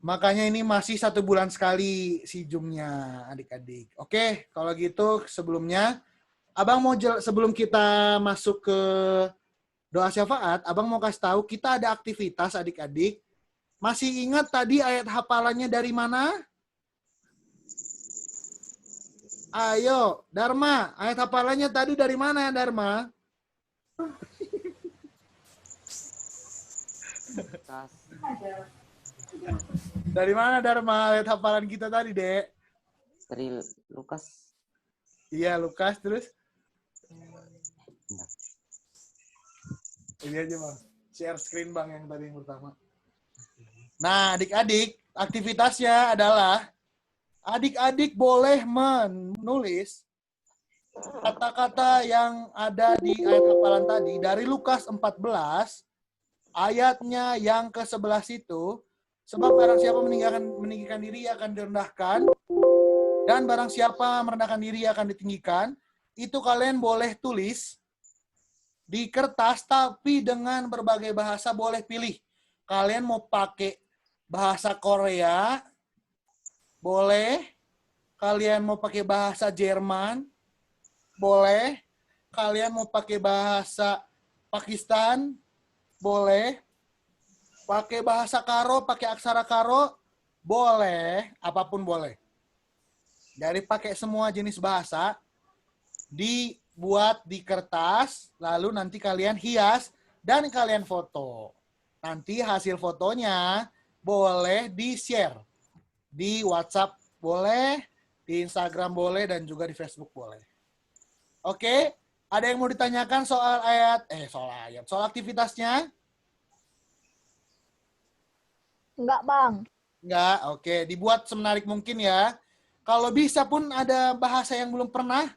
Makanya ini masih 1 bulan sekali si Zoom-nya adik-adik. Oke, kalau gitu sebelumnya Abang mau sebelum kita masuk ke doa syafaat, Abang mau kasih tahu kita ada aktivitas adik-adik. Masih ingat tadi ayat hafalannya dari mana? Ayo, Dharma, ayat hafalannya tadi dari mana ya Dharma? Dari mana Dharma ayat hafalan kita tadi, Dek? Dari Lukas. Iya, Lukas terus. Ini aja Bang. Share screen Bang yang tadi yang pertama. Nah, adik-adik, aktivitasnya adalah adik-adik boleh menulis kata-kata yang ada di ayat hafalan tadi dari Lukas 14 ayatnya yang ke-11 itu, sebab barang siapa meninggikan diri akan direndahkan dan barang siapa merendahkan diri akan ditinggikan. Itu kalian boleh tulis di kertas tapi dengan berbagai bahasa, boleh pilih. Kalian mau pakai bahasa Korea, boleh. Kalian mau pakai bahasa Jerman, boleh. Kalian mau pakai bahasa Pakistan, boleh. Pakai bahasa Karo, pakai aksara Karo, boleh. Apapun boleh. Jadi pakai semua jenis bahasa, dibuat di kertas, lalu nanti kalian hias dan kalian foto. Nanti hasil fotonya boleh di-share. Di WhatsApp boleh, di Instagram boleh, dan juga di Facebook boleh. Oke, ada yang mau ditanyakan soal soal aktivitasnya? Enggak, Bang. Enggak, oke. Dibuat semenarik mungkin ya. Kalau bisa pun ada bahasa yang belum pernah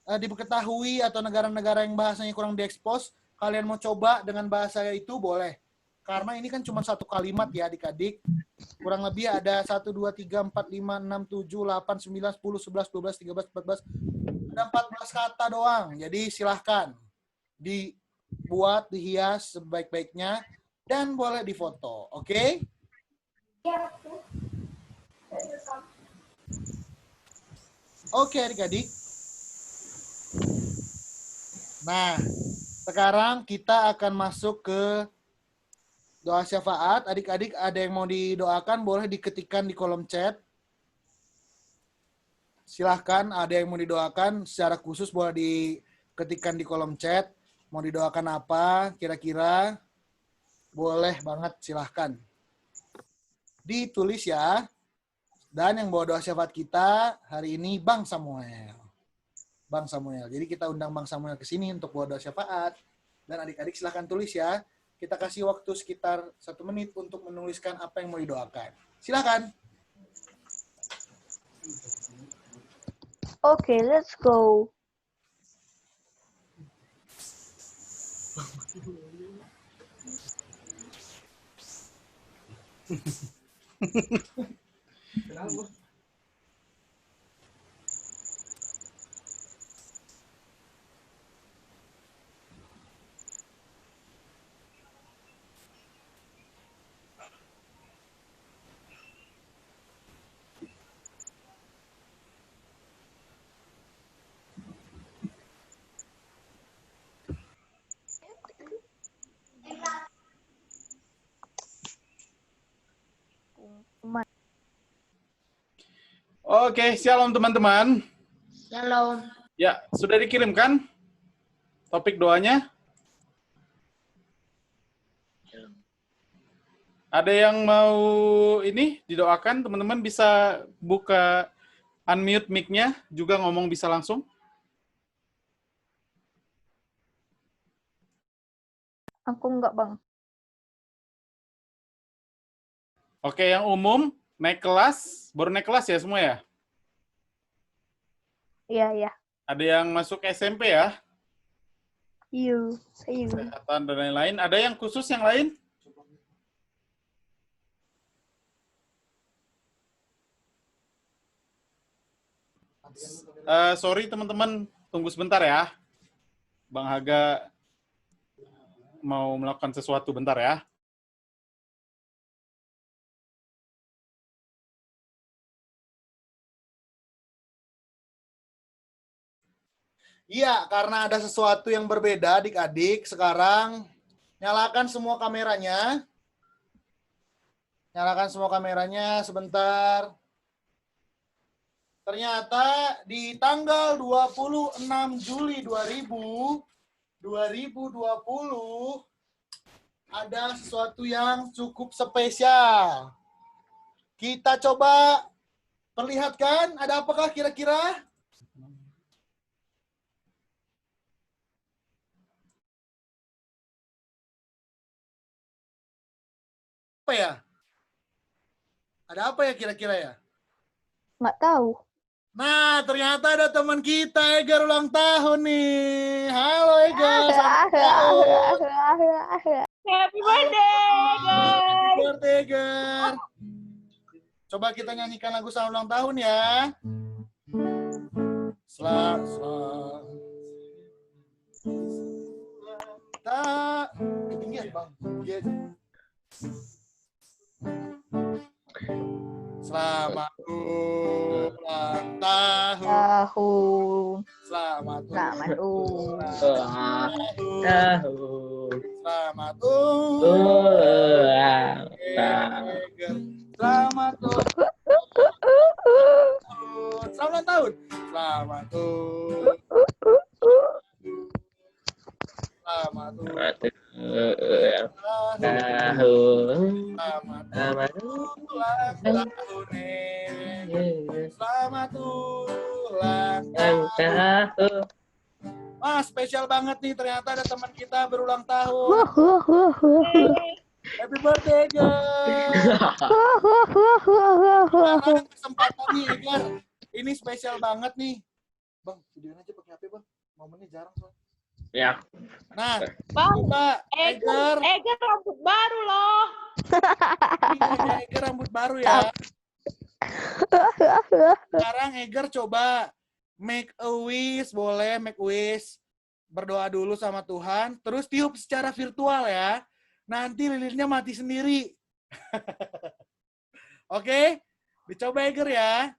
diketahui atau negara-negara yang bahasanya kurang diekspos, kalian mau coba dengan bahasa itu boleh. Karena ini kan cuma 1 kalimat ya adik-adik. Kurang lebih ada 1, 2, 3, 4, 5, 6, 7, 8, 9, 10, 11, 12, 13, 14. Ada 14 kata doang. Jadi silahkan dibuat, dihias sebaik-baiknya, dan boleh difoto. Oke? Oke adik-adik. Nah, sekarang kita akan masuk ke doa syafaat. Adik-adik ada yang mau didoakan, boleh diketikkan di kolom chat. Silahkan, ada yang mau didoakan secara khusus boleh diketikkan di kolom chat. Mau didoakan apa kira-kira? Boleh banget, silahkan. Ditulis ya. Dan yang bawa doa syafaat kita hari ini Bang Samuel. Bang Samuel. Jadi kita undang Bang Samuel ke sini untuk bawa doa syafaat. Dan adik-adik silahkan tulis ya. Kita kasih waktu sekitar 1 menit untuk menuliskan apa yang mau didoakan. Silahkan. Okay, let's go. Oke, shalom teman-teman. Shalom. Ya, sudah dikirimkan topik doanya? Ada yang mau ini didoakan, teman-teman bisa buka unmute mic-nya, juga ngomong bisa langsung. Aku enggak, Bang. Oke, yang umum, naik kelas, baru naik kelas ya semua ya? Iya, iya. Ada yang masuk SMP ya? Iya, iya. Kesehatan dan lain-lain. Ada yang khusus yang lain? Sorry teman-teman, tunggu sebentar ya. Bang Haga mau melakukan sesuatu bentar ya. Iya, karena ada sesuatu yang berbeda adik-adik. Sekarang nyalakan semua kameranya. Nyalakan semua kameranya sebentar. Ternyata di tanggal 26 Juli 2020 ada sesuatu yang cukup spesial. Kita coba perlihatkan, ada apakah kira-kira? Apa ya? Ada apa ya kira-kira ya? Nggak tahu. Nah, ternyata ada teman kita, Egar ulang tahun nih. Halo Egar, selamat tahun. Happy birthday, guys. Happy birthday, Egar. Coba kita nyanyikan lagu selamat ulang tahun ya. Ketinggian, Bang. Iya. Selamat ulang tahun. Selamat ulang tahun. Selamat ulang tahun. Selamat ulang tahun. Selamat ulang Selamat ulang tahun. Selamat ulang tahun. Selamat ulang tahun. Wah, spesial banget nih. Ternyata ada teman kita berulang tahun. Happy birthday, guys. Sekarang kesempatan nih, Egar. Ini spesial banget nih. Bang, videoin aja pakai HP, Bang. Momennya jarang soalnya. Ya. Nah, Bang, coba Egar. Egar rambut baru loh. Egar rambut baru ya. Sekarang Egar coba make a wish, boleh make wish. Berdoa dulu sama Tuhan, terus tiup secara virtual ya. Nanti lilinnya mati sendiri. Oke? Dicoba Egar ya.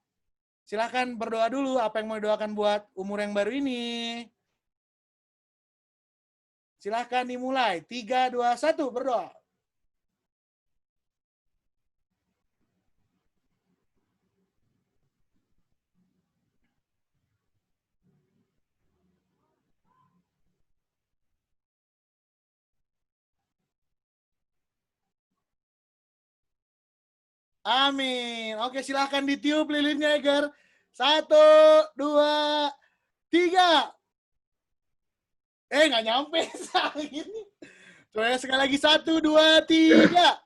Silahkan berdoa dulu apa yang mau didoakan buat umur yang baru ini. Silahkan dimulai. 3, 2, 1, berdoa. Amin. Oke, silahkan ditiup lilinnya, Egar. 1, 2, 3. Nggak nyampe. Coba sekali lagi. 1, 2, 3.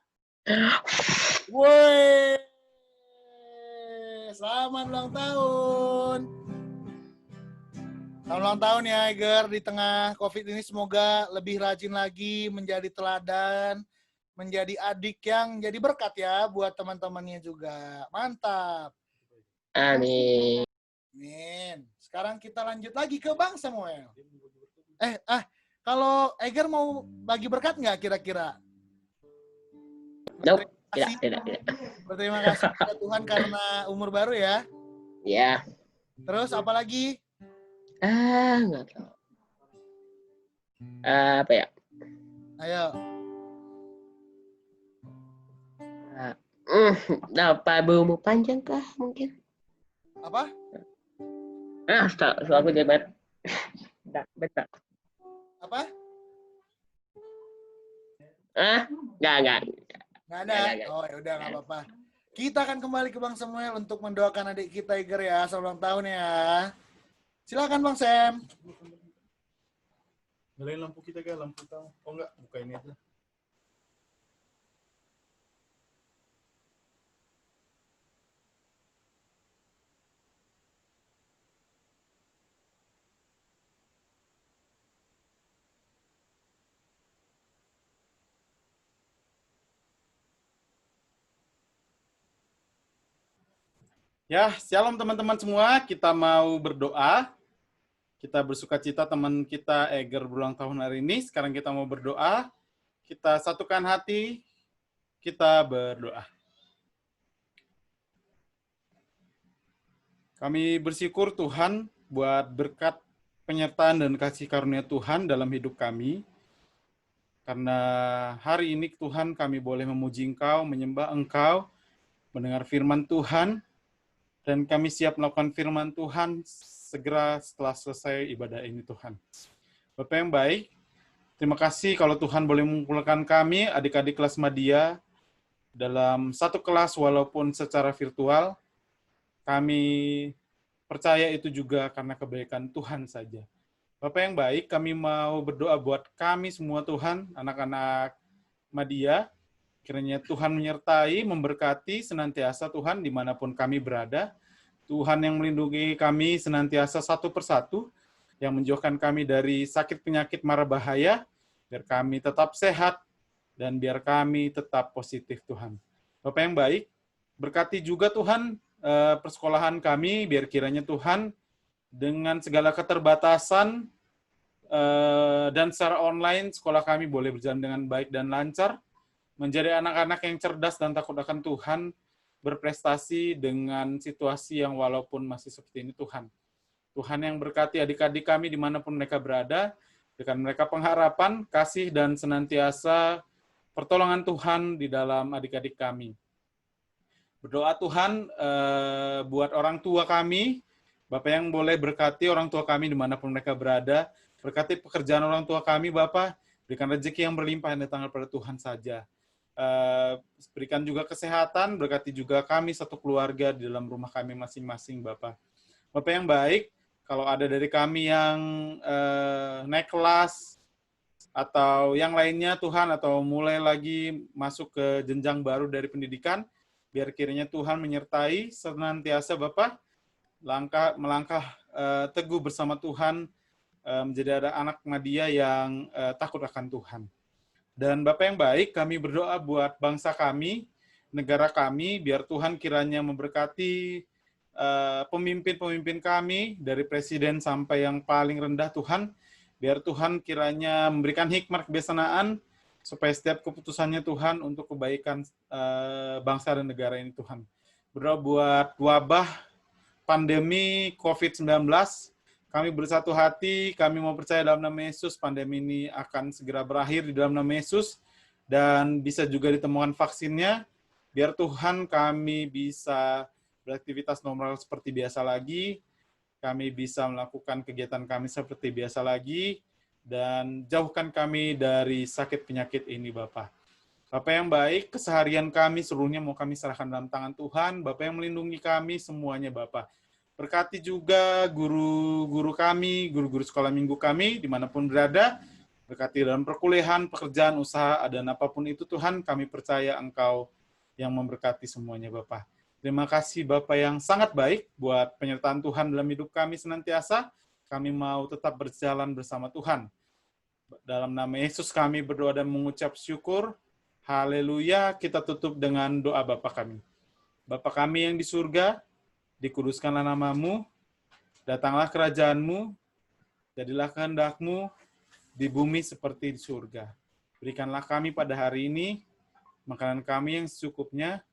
Woi. Selamat ulang tahun. Selamat ulang tahun ya, Egar. Di tengah COVID ini semoga lebih rajin lagi, menjadi teladan, menjadi adik yang jadi berkat ya buat teman-temannya juga. Mantap. Amin. Amin. Sekarang kita lanjut lagi ke Bang Samuel. Kalau Egar mau bagi berkat nggak kira-kira? Nope. Tidak. Berterima kasih kepada Tuhan karena umur baru ya. Ya. Terus apa lagi? Nggak tahu. Apa ya? Ayo. Dapat berumur panjang kah mungkin? Apa? Aku jabat. Bentar. Apa? Enggak. Nggak ada? Oh ya udah nggak apa-apa. Kita akan kembali ke Bang Samuel untuk mendoakan adik kita Iger ya, selamat ulang tahun ya. Silakan Bang Sam. Nyalain lampu kita kan, lampu tahu. Oh enggak, buka ini aja. Ya, shalom teman-teman semua. Kita mau berdoa. Kita bersuka cita teman kita Eger berulang tahun hari ini. Sekarang kita mau berdoa. Kita satukan hati. Kita berdoa. Kami bersyukur Tuhan buat berkat penyertaan dan kasih karunia Tuhan dalam hidup kami. Karena hari ini Tuhan kami boleh memuji Engkau, menyembah Engkau, mendengar firman Tuhan, dan kami siap melakukan firman Tuhan segera setelah selesai ibadah ini Tuhan. Bapak yang baik, terima kasih kalau Tuhan boleh mengumpulkan kami, adik-adik kelas Madya, dalam satu kelas walaupun secara virtual. Kami percaya itu juga karena kebaikan Tuhan saja. Bapak yang baik, kami mau berdoa buat kami semua Tuhan, anak-anak Madya. Kiranya Tuhan menyertai, memberkati senantiasa Tuhan dimanapun kami berada. Tuhan yang melindungi kami senantiasa satu persatu, yang menjauhkan kami dari sakit penyakit mara bahaya, biar kami tetap sehat, dan biar kami tetap positif Tuhan. Bapak yang baik, berkati juga Tuhan persekolahan kami, biar kiranya Tuhan dengan segala keterbatasan dan secara online, sekolah kami boleh berjalan dengan baik dan lancar, menjadi anak-anak yang cerdas dan takut akan Tuhan, berprestasi dengan situasi yang walaupun masih seperti ini Tuhan. Tuhan yang berkati adik-adik kami dimanapun mereka berada, berikan mereka pengharapan, kasih, dan senantiasa pertolongan Tuhan di dalam adik-adik kami. Berdoa Tuhan buat orang tua kami, Bapak yang boleh berkati orang tua kami dimanapun mereka berada, berkati pekerjaan orang tua kami Bapak, berikan rezeki yang berlimpah yang datang daripada Tuhan saja. Berikan juga kesehatan, berkati juga kami satu keluarga di dalam rumah kami masing-masing, Bapak. Bapak yang baik, kalau ada dari kami yang naik kelas, atau yang lainnya Tuhan, atau mulai lagi masuk ke jenjang baru dari pendidikan, biar kiranya Tuhan menyertai senantiasa Bapak, melangkah teguh bersama Tuhan, menjadi ada anak Madya yang takut akan Tuhan. Dan Bapak yang baik, kami berdoa buat bangsa kami, negara kami, biar Tuhan kiranya memberkati pemimpin-pemimpin kami, dari presiden sampai yang paling rendah Tuhan, biar Tuhan kiranya memberikan hikmat kebijaksanaan, supaya setiap keputusannya Tuhan untuk kebaikan bangsa dan negara ini Tuhan. Berdoa buat wabah pandemi COVID-19, kami bersatu hati, kami mau percaya dalam nama Yesus, pandemi ini akan segera berakhir di dalam nama Yesus, dan bisa juga ditemukan vaksinnya, biar Tuhan kami bisa beraktivitas normal seperti biasa lagi, kami bisa melakukan kegiatan kami seperti biasa lagi, dan jauhkan kami dari sakit penyakit ini, Bapak. Bapak yang baik, keseharian kami seluruhnya mau kami serahkan dalam tangan Tuhan, Bapak yang melindungi kami semuanya, Bapak. Berkati juga guru-guru kami, guru-guru sekolah minggu kami, dimanapun berada. Berkati dalam perkuliahan, pekerjaan, usaha, dan apapun itu Tuhan, kami percaya Engkau yang memberkati semuanya Bapak. Terima kasih Bapak yang sangat baik buat penyertaan Tuhan dalam hidup kami senantiasa. Kami mau tetap berjalan bersama Tuhan. Dalam nama Yesus kami berdoa dan mengucap syukur. Haleluya, kita tutup dengan doa Bapa kami. Bapa kami yang di surga, dikuduskanlah namamu, datanglah kerajaanmu, jadilah kehendak-Mu di bumi seperti di surga. Berikanlah kami pada hari ini makanan kami yang secukupnya,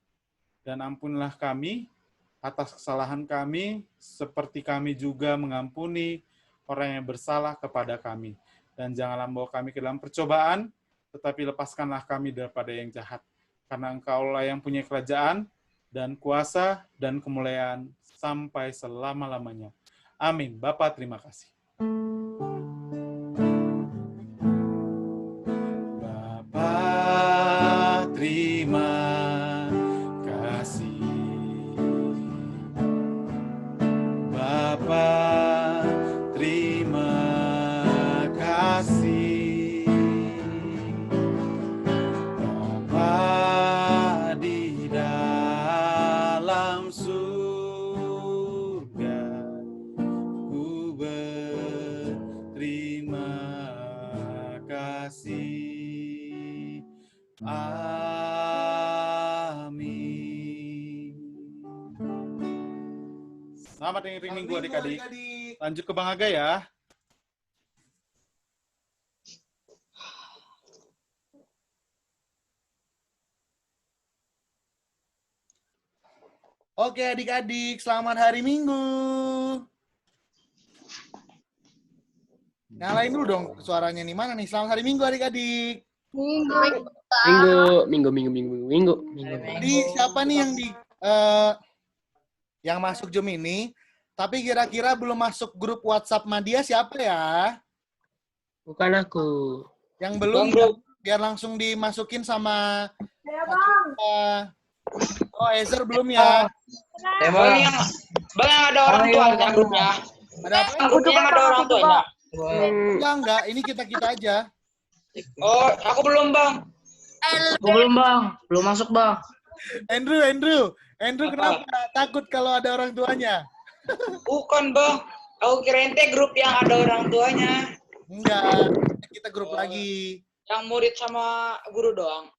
dan ampunilah kami atas kesalahan kami, seperti kami juga mengampuni orang yang bersalah kepada kami. Dan janganlah membawa kami ke dalam percobaan, tetapi lepaskanlah kami daripada yang jahat. Karena Engkaulah yang punya kerajaan, dan kuasa, dan kemuliaan sampai selama-lamanya. Amin. Bapa, terima kasih. Bapa, terima kasih. Bapa, terima kasih. Bapa di dalam surga, ku berterima kasih. Amin. Selamat hari Minggu adik-adik. Lanjut ke Bang Aga ya. Oke adik-adik, selamat hari Minggu. Nyalain dulu dong suaranya nih. Mana nih? Selamat hari Minggu adik-adik. Minggu. Jadi siapa nih yang masuk Zoom ini? Tapi kira-kira belum masuk grup WhatsApp Madia siapa ya? Bukan aku. Yang belum, biar langsung dimasukin sama Oh, Ezer belum ya? Bang yang ada orang tuanya grupnya. Ada apa? Grupnya yang ada orang tuanya. Enggak. Ini kita aja. Oh, aku belum, Bang. Aku belum, Bang. Belum masuk, Bang. Andrew kenapa takut kalau ada orang tuanya? Bukan, Bang. Aku kirain teh grup yang ada orang tuanya. Enggak, kita grup lagi. Yang murid sama guru doang.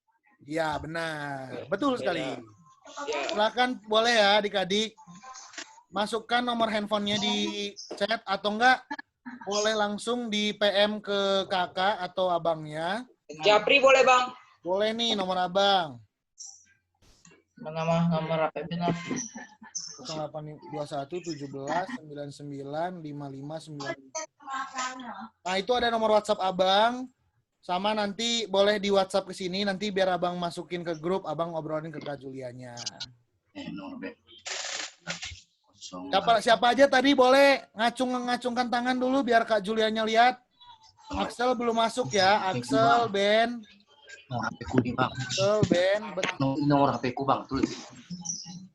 Iya, benar. Betul sekali. Ya. Silakan boleh ya adik-adik. Masukkan nomor handphonenya di chat atau enggak boleh langsung di PM ke kakak atau abangnya. Japri boleh, Bang? Boleh nih nomor abang. Nomor HP benar. 0821 17 99 55 9. Nah, itu ada nomor WhatsApp abang. Sama nanti boleh di WhatsApp ke sini, nanti biar abang masukin ke grup, abang ngobrolin ke Kak Julianya. Siapa aja tadi boleh ngacungkan tangan dulu biar Kak Julianya lihat. Axel belum masuk ya, Axel, Ben. Nomor HP-ku nih, Bang. Axel, Ben. Nomor HP-ku, Bang. Tulis.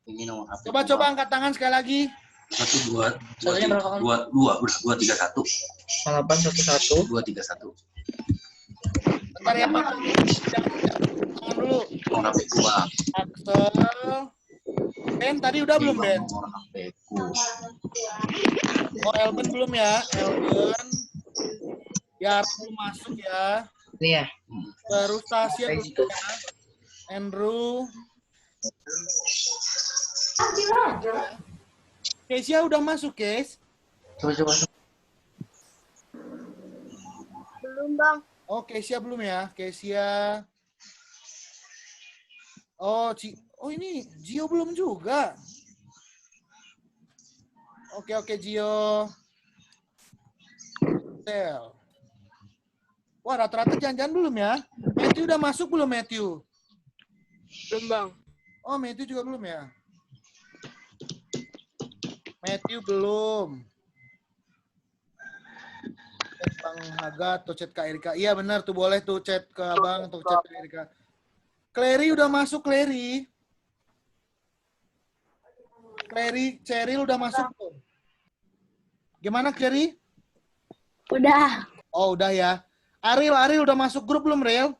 Ini nomor HP. Coba angkat tangan sekali lagi. 1 2 2 3 1. 811 231. Bentar ya, Pak. Tangan dulu. Nomor HP-ku, Bang. Axel. Ben, tadi udah belum, Ben? Nomor HP-ku. Oh, Elben belum ya? Elben. Ya, belum masuk ya. Iya. Baru Tasya belum ya. Andrew. Kesia udah masuk, Kes? Coba. Belum, Bang. Oh, Kesia belum ya? Kesia. Oh, ini Gio belum juga. Oke, Gio. Tel. Wah, rata-rata jangan-jangan belum ya? Matthew udah masuk belum, Matthew? Belum, Bang. Oh, Matthew juga belum ya? Matthew belum. Chat Bang Haga atau chat Kak Erika. Iya benar tuh, boleh tuh chat ke Abang atau chat Kak Erika. Clary udah masuk, Clary. Cheryl udah masuk tuh. Gimana, Clary? Udah. Oh, udah ya. Ariel udah masuk grup belum, Ariel?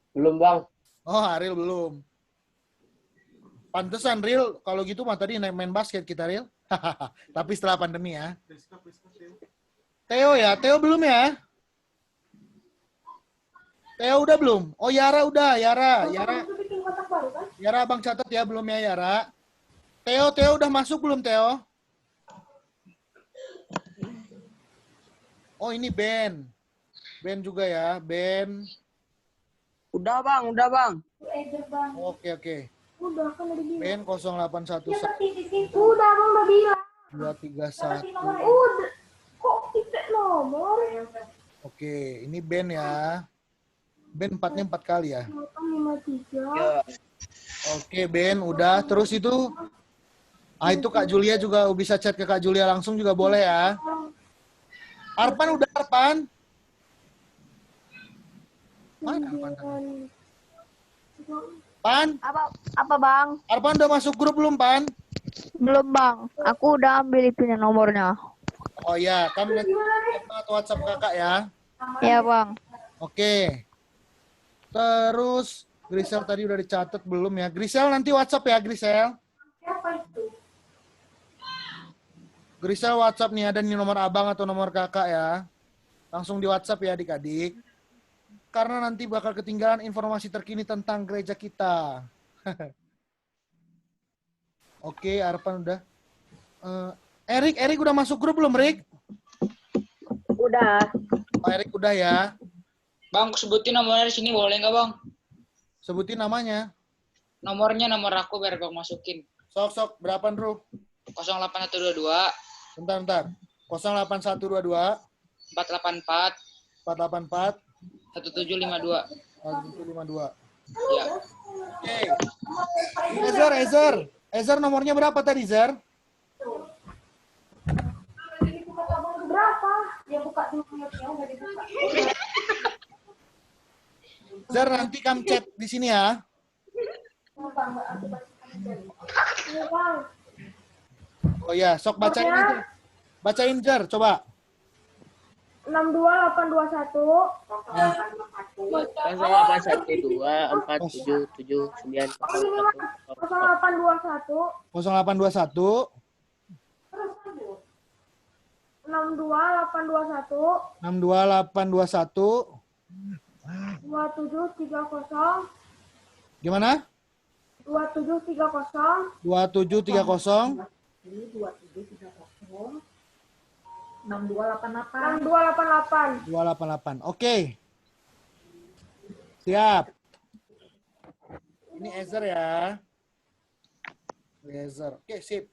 Belum, Bang. Oh, Ariel belum. Pantesan, Ril. Kalau gitu mah tadi main basket kita, Ril. Tapi setelah pandemi ya. Theo ya? Theo belum ya? Theo udah belum? Oh, Yara udah. Yara Abang catat ya, belum ya, Yara? Theo udah masuk belum, Theo? Oh, ini Ben. Ben juga ya, Ben. Udah, Bang. Oke. Udah kan udah bilang. Ben 0811 Udah, Bang udah bilang. 231. Udah. Kok kita nomor? Oke, ini Ben ya. Ben 4-nya 4 kali ya. 853. Oke, Ben, udah. Terus itu, itu Kak Julia juga bisa chat ke Kak Julia langsung juga boleh ya. Arpan udah, Arpan? Mana Arpan tadi? Pan? Apa Bang? Arpan udah masuk grup belum, Pan? Belum Bang. Aku udah ambil itunya nomornya. Oh ya, kamu nanti atau WhatsApp kakak ya. Ya Bang. Oke. Terus Grisel tadi udah dicatat belum ya? Grisel nanti WhatsApp ya, Grisel. Grisel WhatsApp nih, ada nih nomor abang atau nomor kakak ya. Langsung di WhatsApp ya adik-adik. Karena nanti bakal ketinggalan informasi terkini tentang gereja kita. Oke, Arpan udah. Erik udah masuk grup belum, Erik? Udah. Oh, Erik udah ya. Bang, sebutin nomornya di sini boleh nggak, Bang? Sebutin namanya. Nomornya nomor aku biar Bang masukin. Sok, berapa, Bro? 08122 Bentar. 08122 484 484 1752. 1752. Ya. Oke. Ezer nomornya berapa tadi, Zer? Berapa? Ya buka dulu ya, udah dibuka. Zer, nanti kamu chat di sini ya. Oh ya, sok bacain itu. Bacain, Zer, coba. 62821 0812 477 0821 0821 62821 62821 2730 gimana? 2730 2730 6288 288. Oke. Siap. Ini Ezer ya. Ezer. Oke, sip.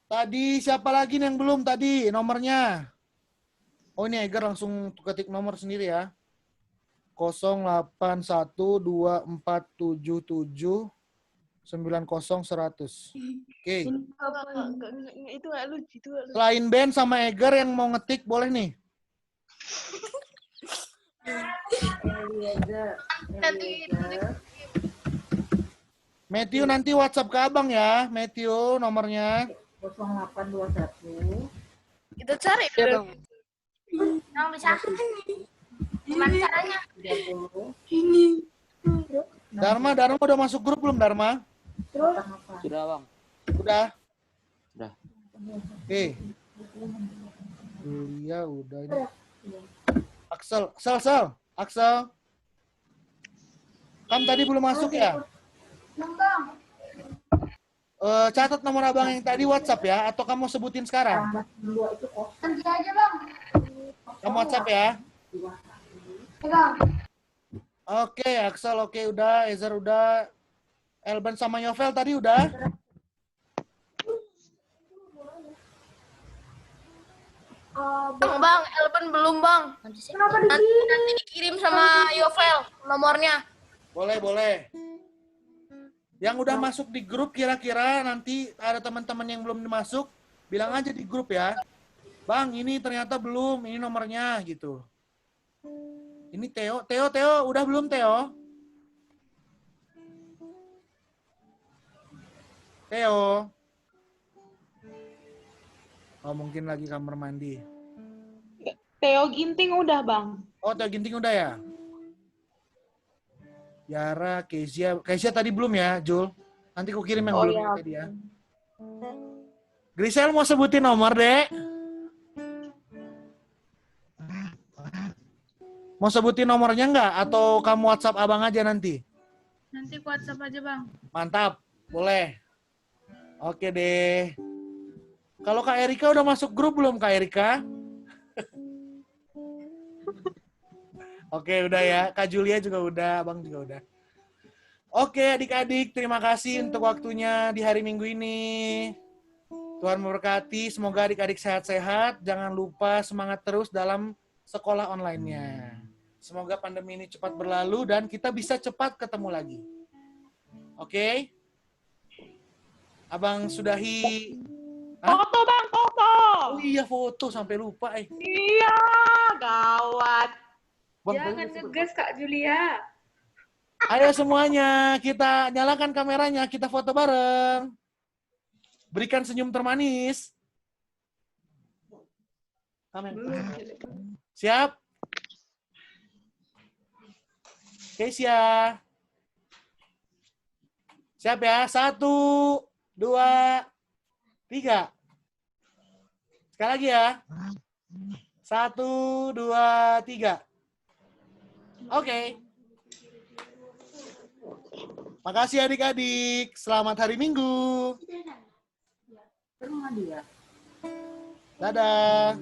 Tadi siapa lagi nih yang belum tadi nomornya? Oh, ini Eger langsung ketik nomor sendiri ya. 081247790100. Oke. Itu nggak lucu. Selain Ben sama Eger yang mau ngetik boleh nih. Matthew nanti WhatsApp ke abang ya. Matthew nomornya. 0821 Kita cari dulu. Yang bisa. Gimana caranya? Dharma udah masuk grup belum, Dharma? Sudah, Bang. Udah. Udah. Oke. Iya, udah ini. Axel. Kamu tadi belum masuk ya? Catat nomor abang yang tadi WhatsApp ya, atau kamu sebutin sekarang? Nanti aja Bang. Kamu WhatsApp ya? Oke, Axel oke udah, Ezer udah, Elban sama Yovel tadi udah. Bang, Elben belum Bang. Nanti dikirim sama Yovel nomornya. Boleh. Yang udah masuk di grup kira-kira nanti ada teman-teman yang belum masuk, bilang aja di grup ya. Bang, ini ternyata belum, ini nomornya gitu. Ini Theo, udah belum Theo? Theo. Oh, mungkin lagi kamar mandi. Theo Ginting udah, Bang. Oh, Theo Ginting udah ya? Yara, Kezia tadi belum ya, Jul? Nanti ku kirim yang belum iya. tadi ya. Grisel mau sebutin nomor, Dek? Mau sebutin nomornya nggak? Atau kamu WhatsApp abang aja nanti? Nanti ku WhatsApp aja, Bang. Mantap, boleh. Oke deh. Kalau Kak Erika udah masuk grup belum, Kak Erika? Oke, udah ya. Kak Julia juga udah, Abang juga udah. Oke, adik-adik, terima kasih untuk waktunya di hari Minggu ini. Tuhan memberkati, semoga adik-adik sehat-sehat. Jangan lupa semangat terus dalam sekolah online-nya. Semoga pandemi ini cepat berlalu dan kita bisa cepat ketemu lagi. Oke? Abang sudahi. Foto bang, foto. Oh iya foto sampai lupa. Iya, gawat. Bang, Jangan ngegas Kak Julia. Ayo semuanya, kita nyalakan kameranya, kita foto bareng. Berikan senyum termanis. Siap? Oke, siap. Siap ya? 1, 2, 3. Sekali lagi ya. 1, 2, 3. Oke. Makasih adik-adik. Selamat hari Minggu. Dadah.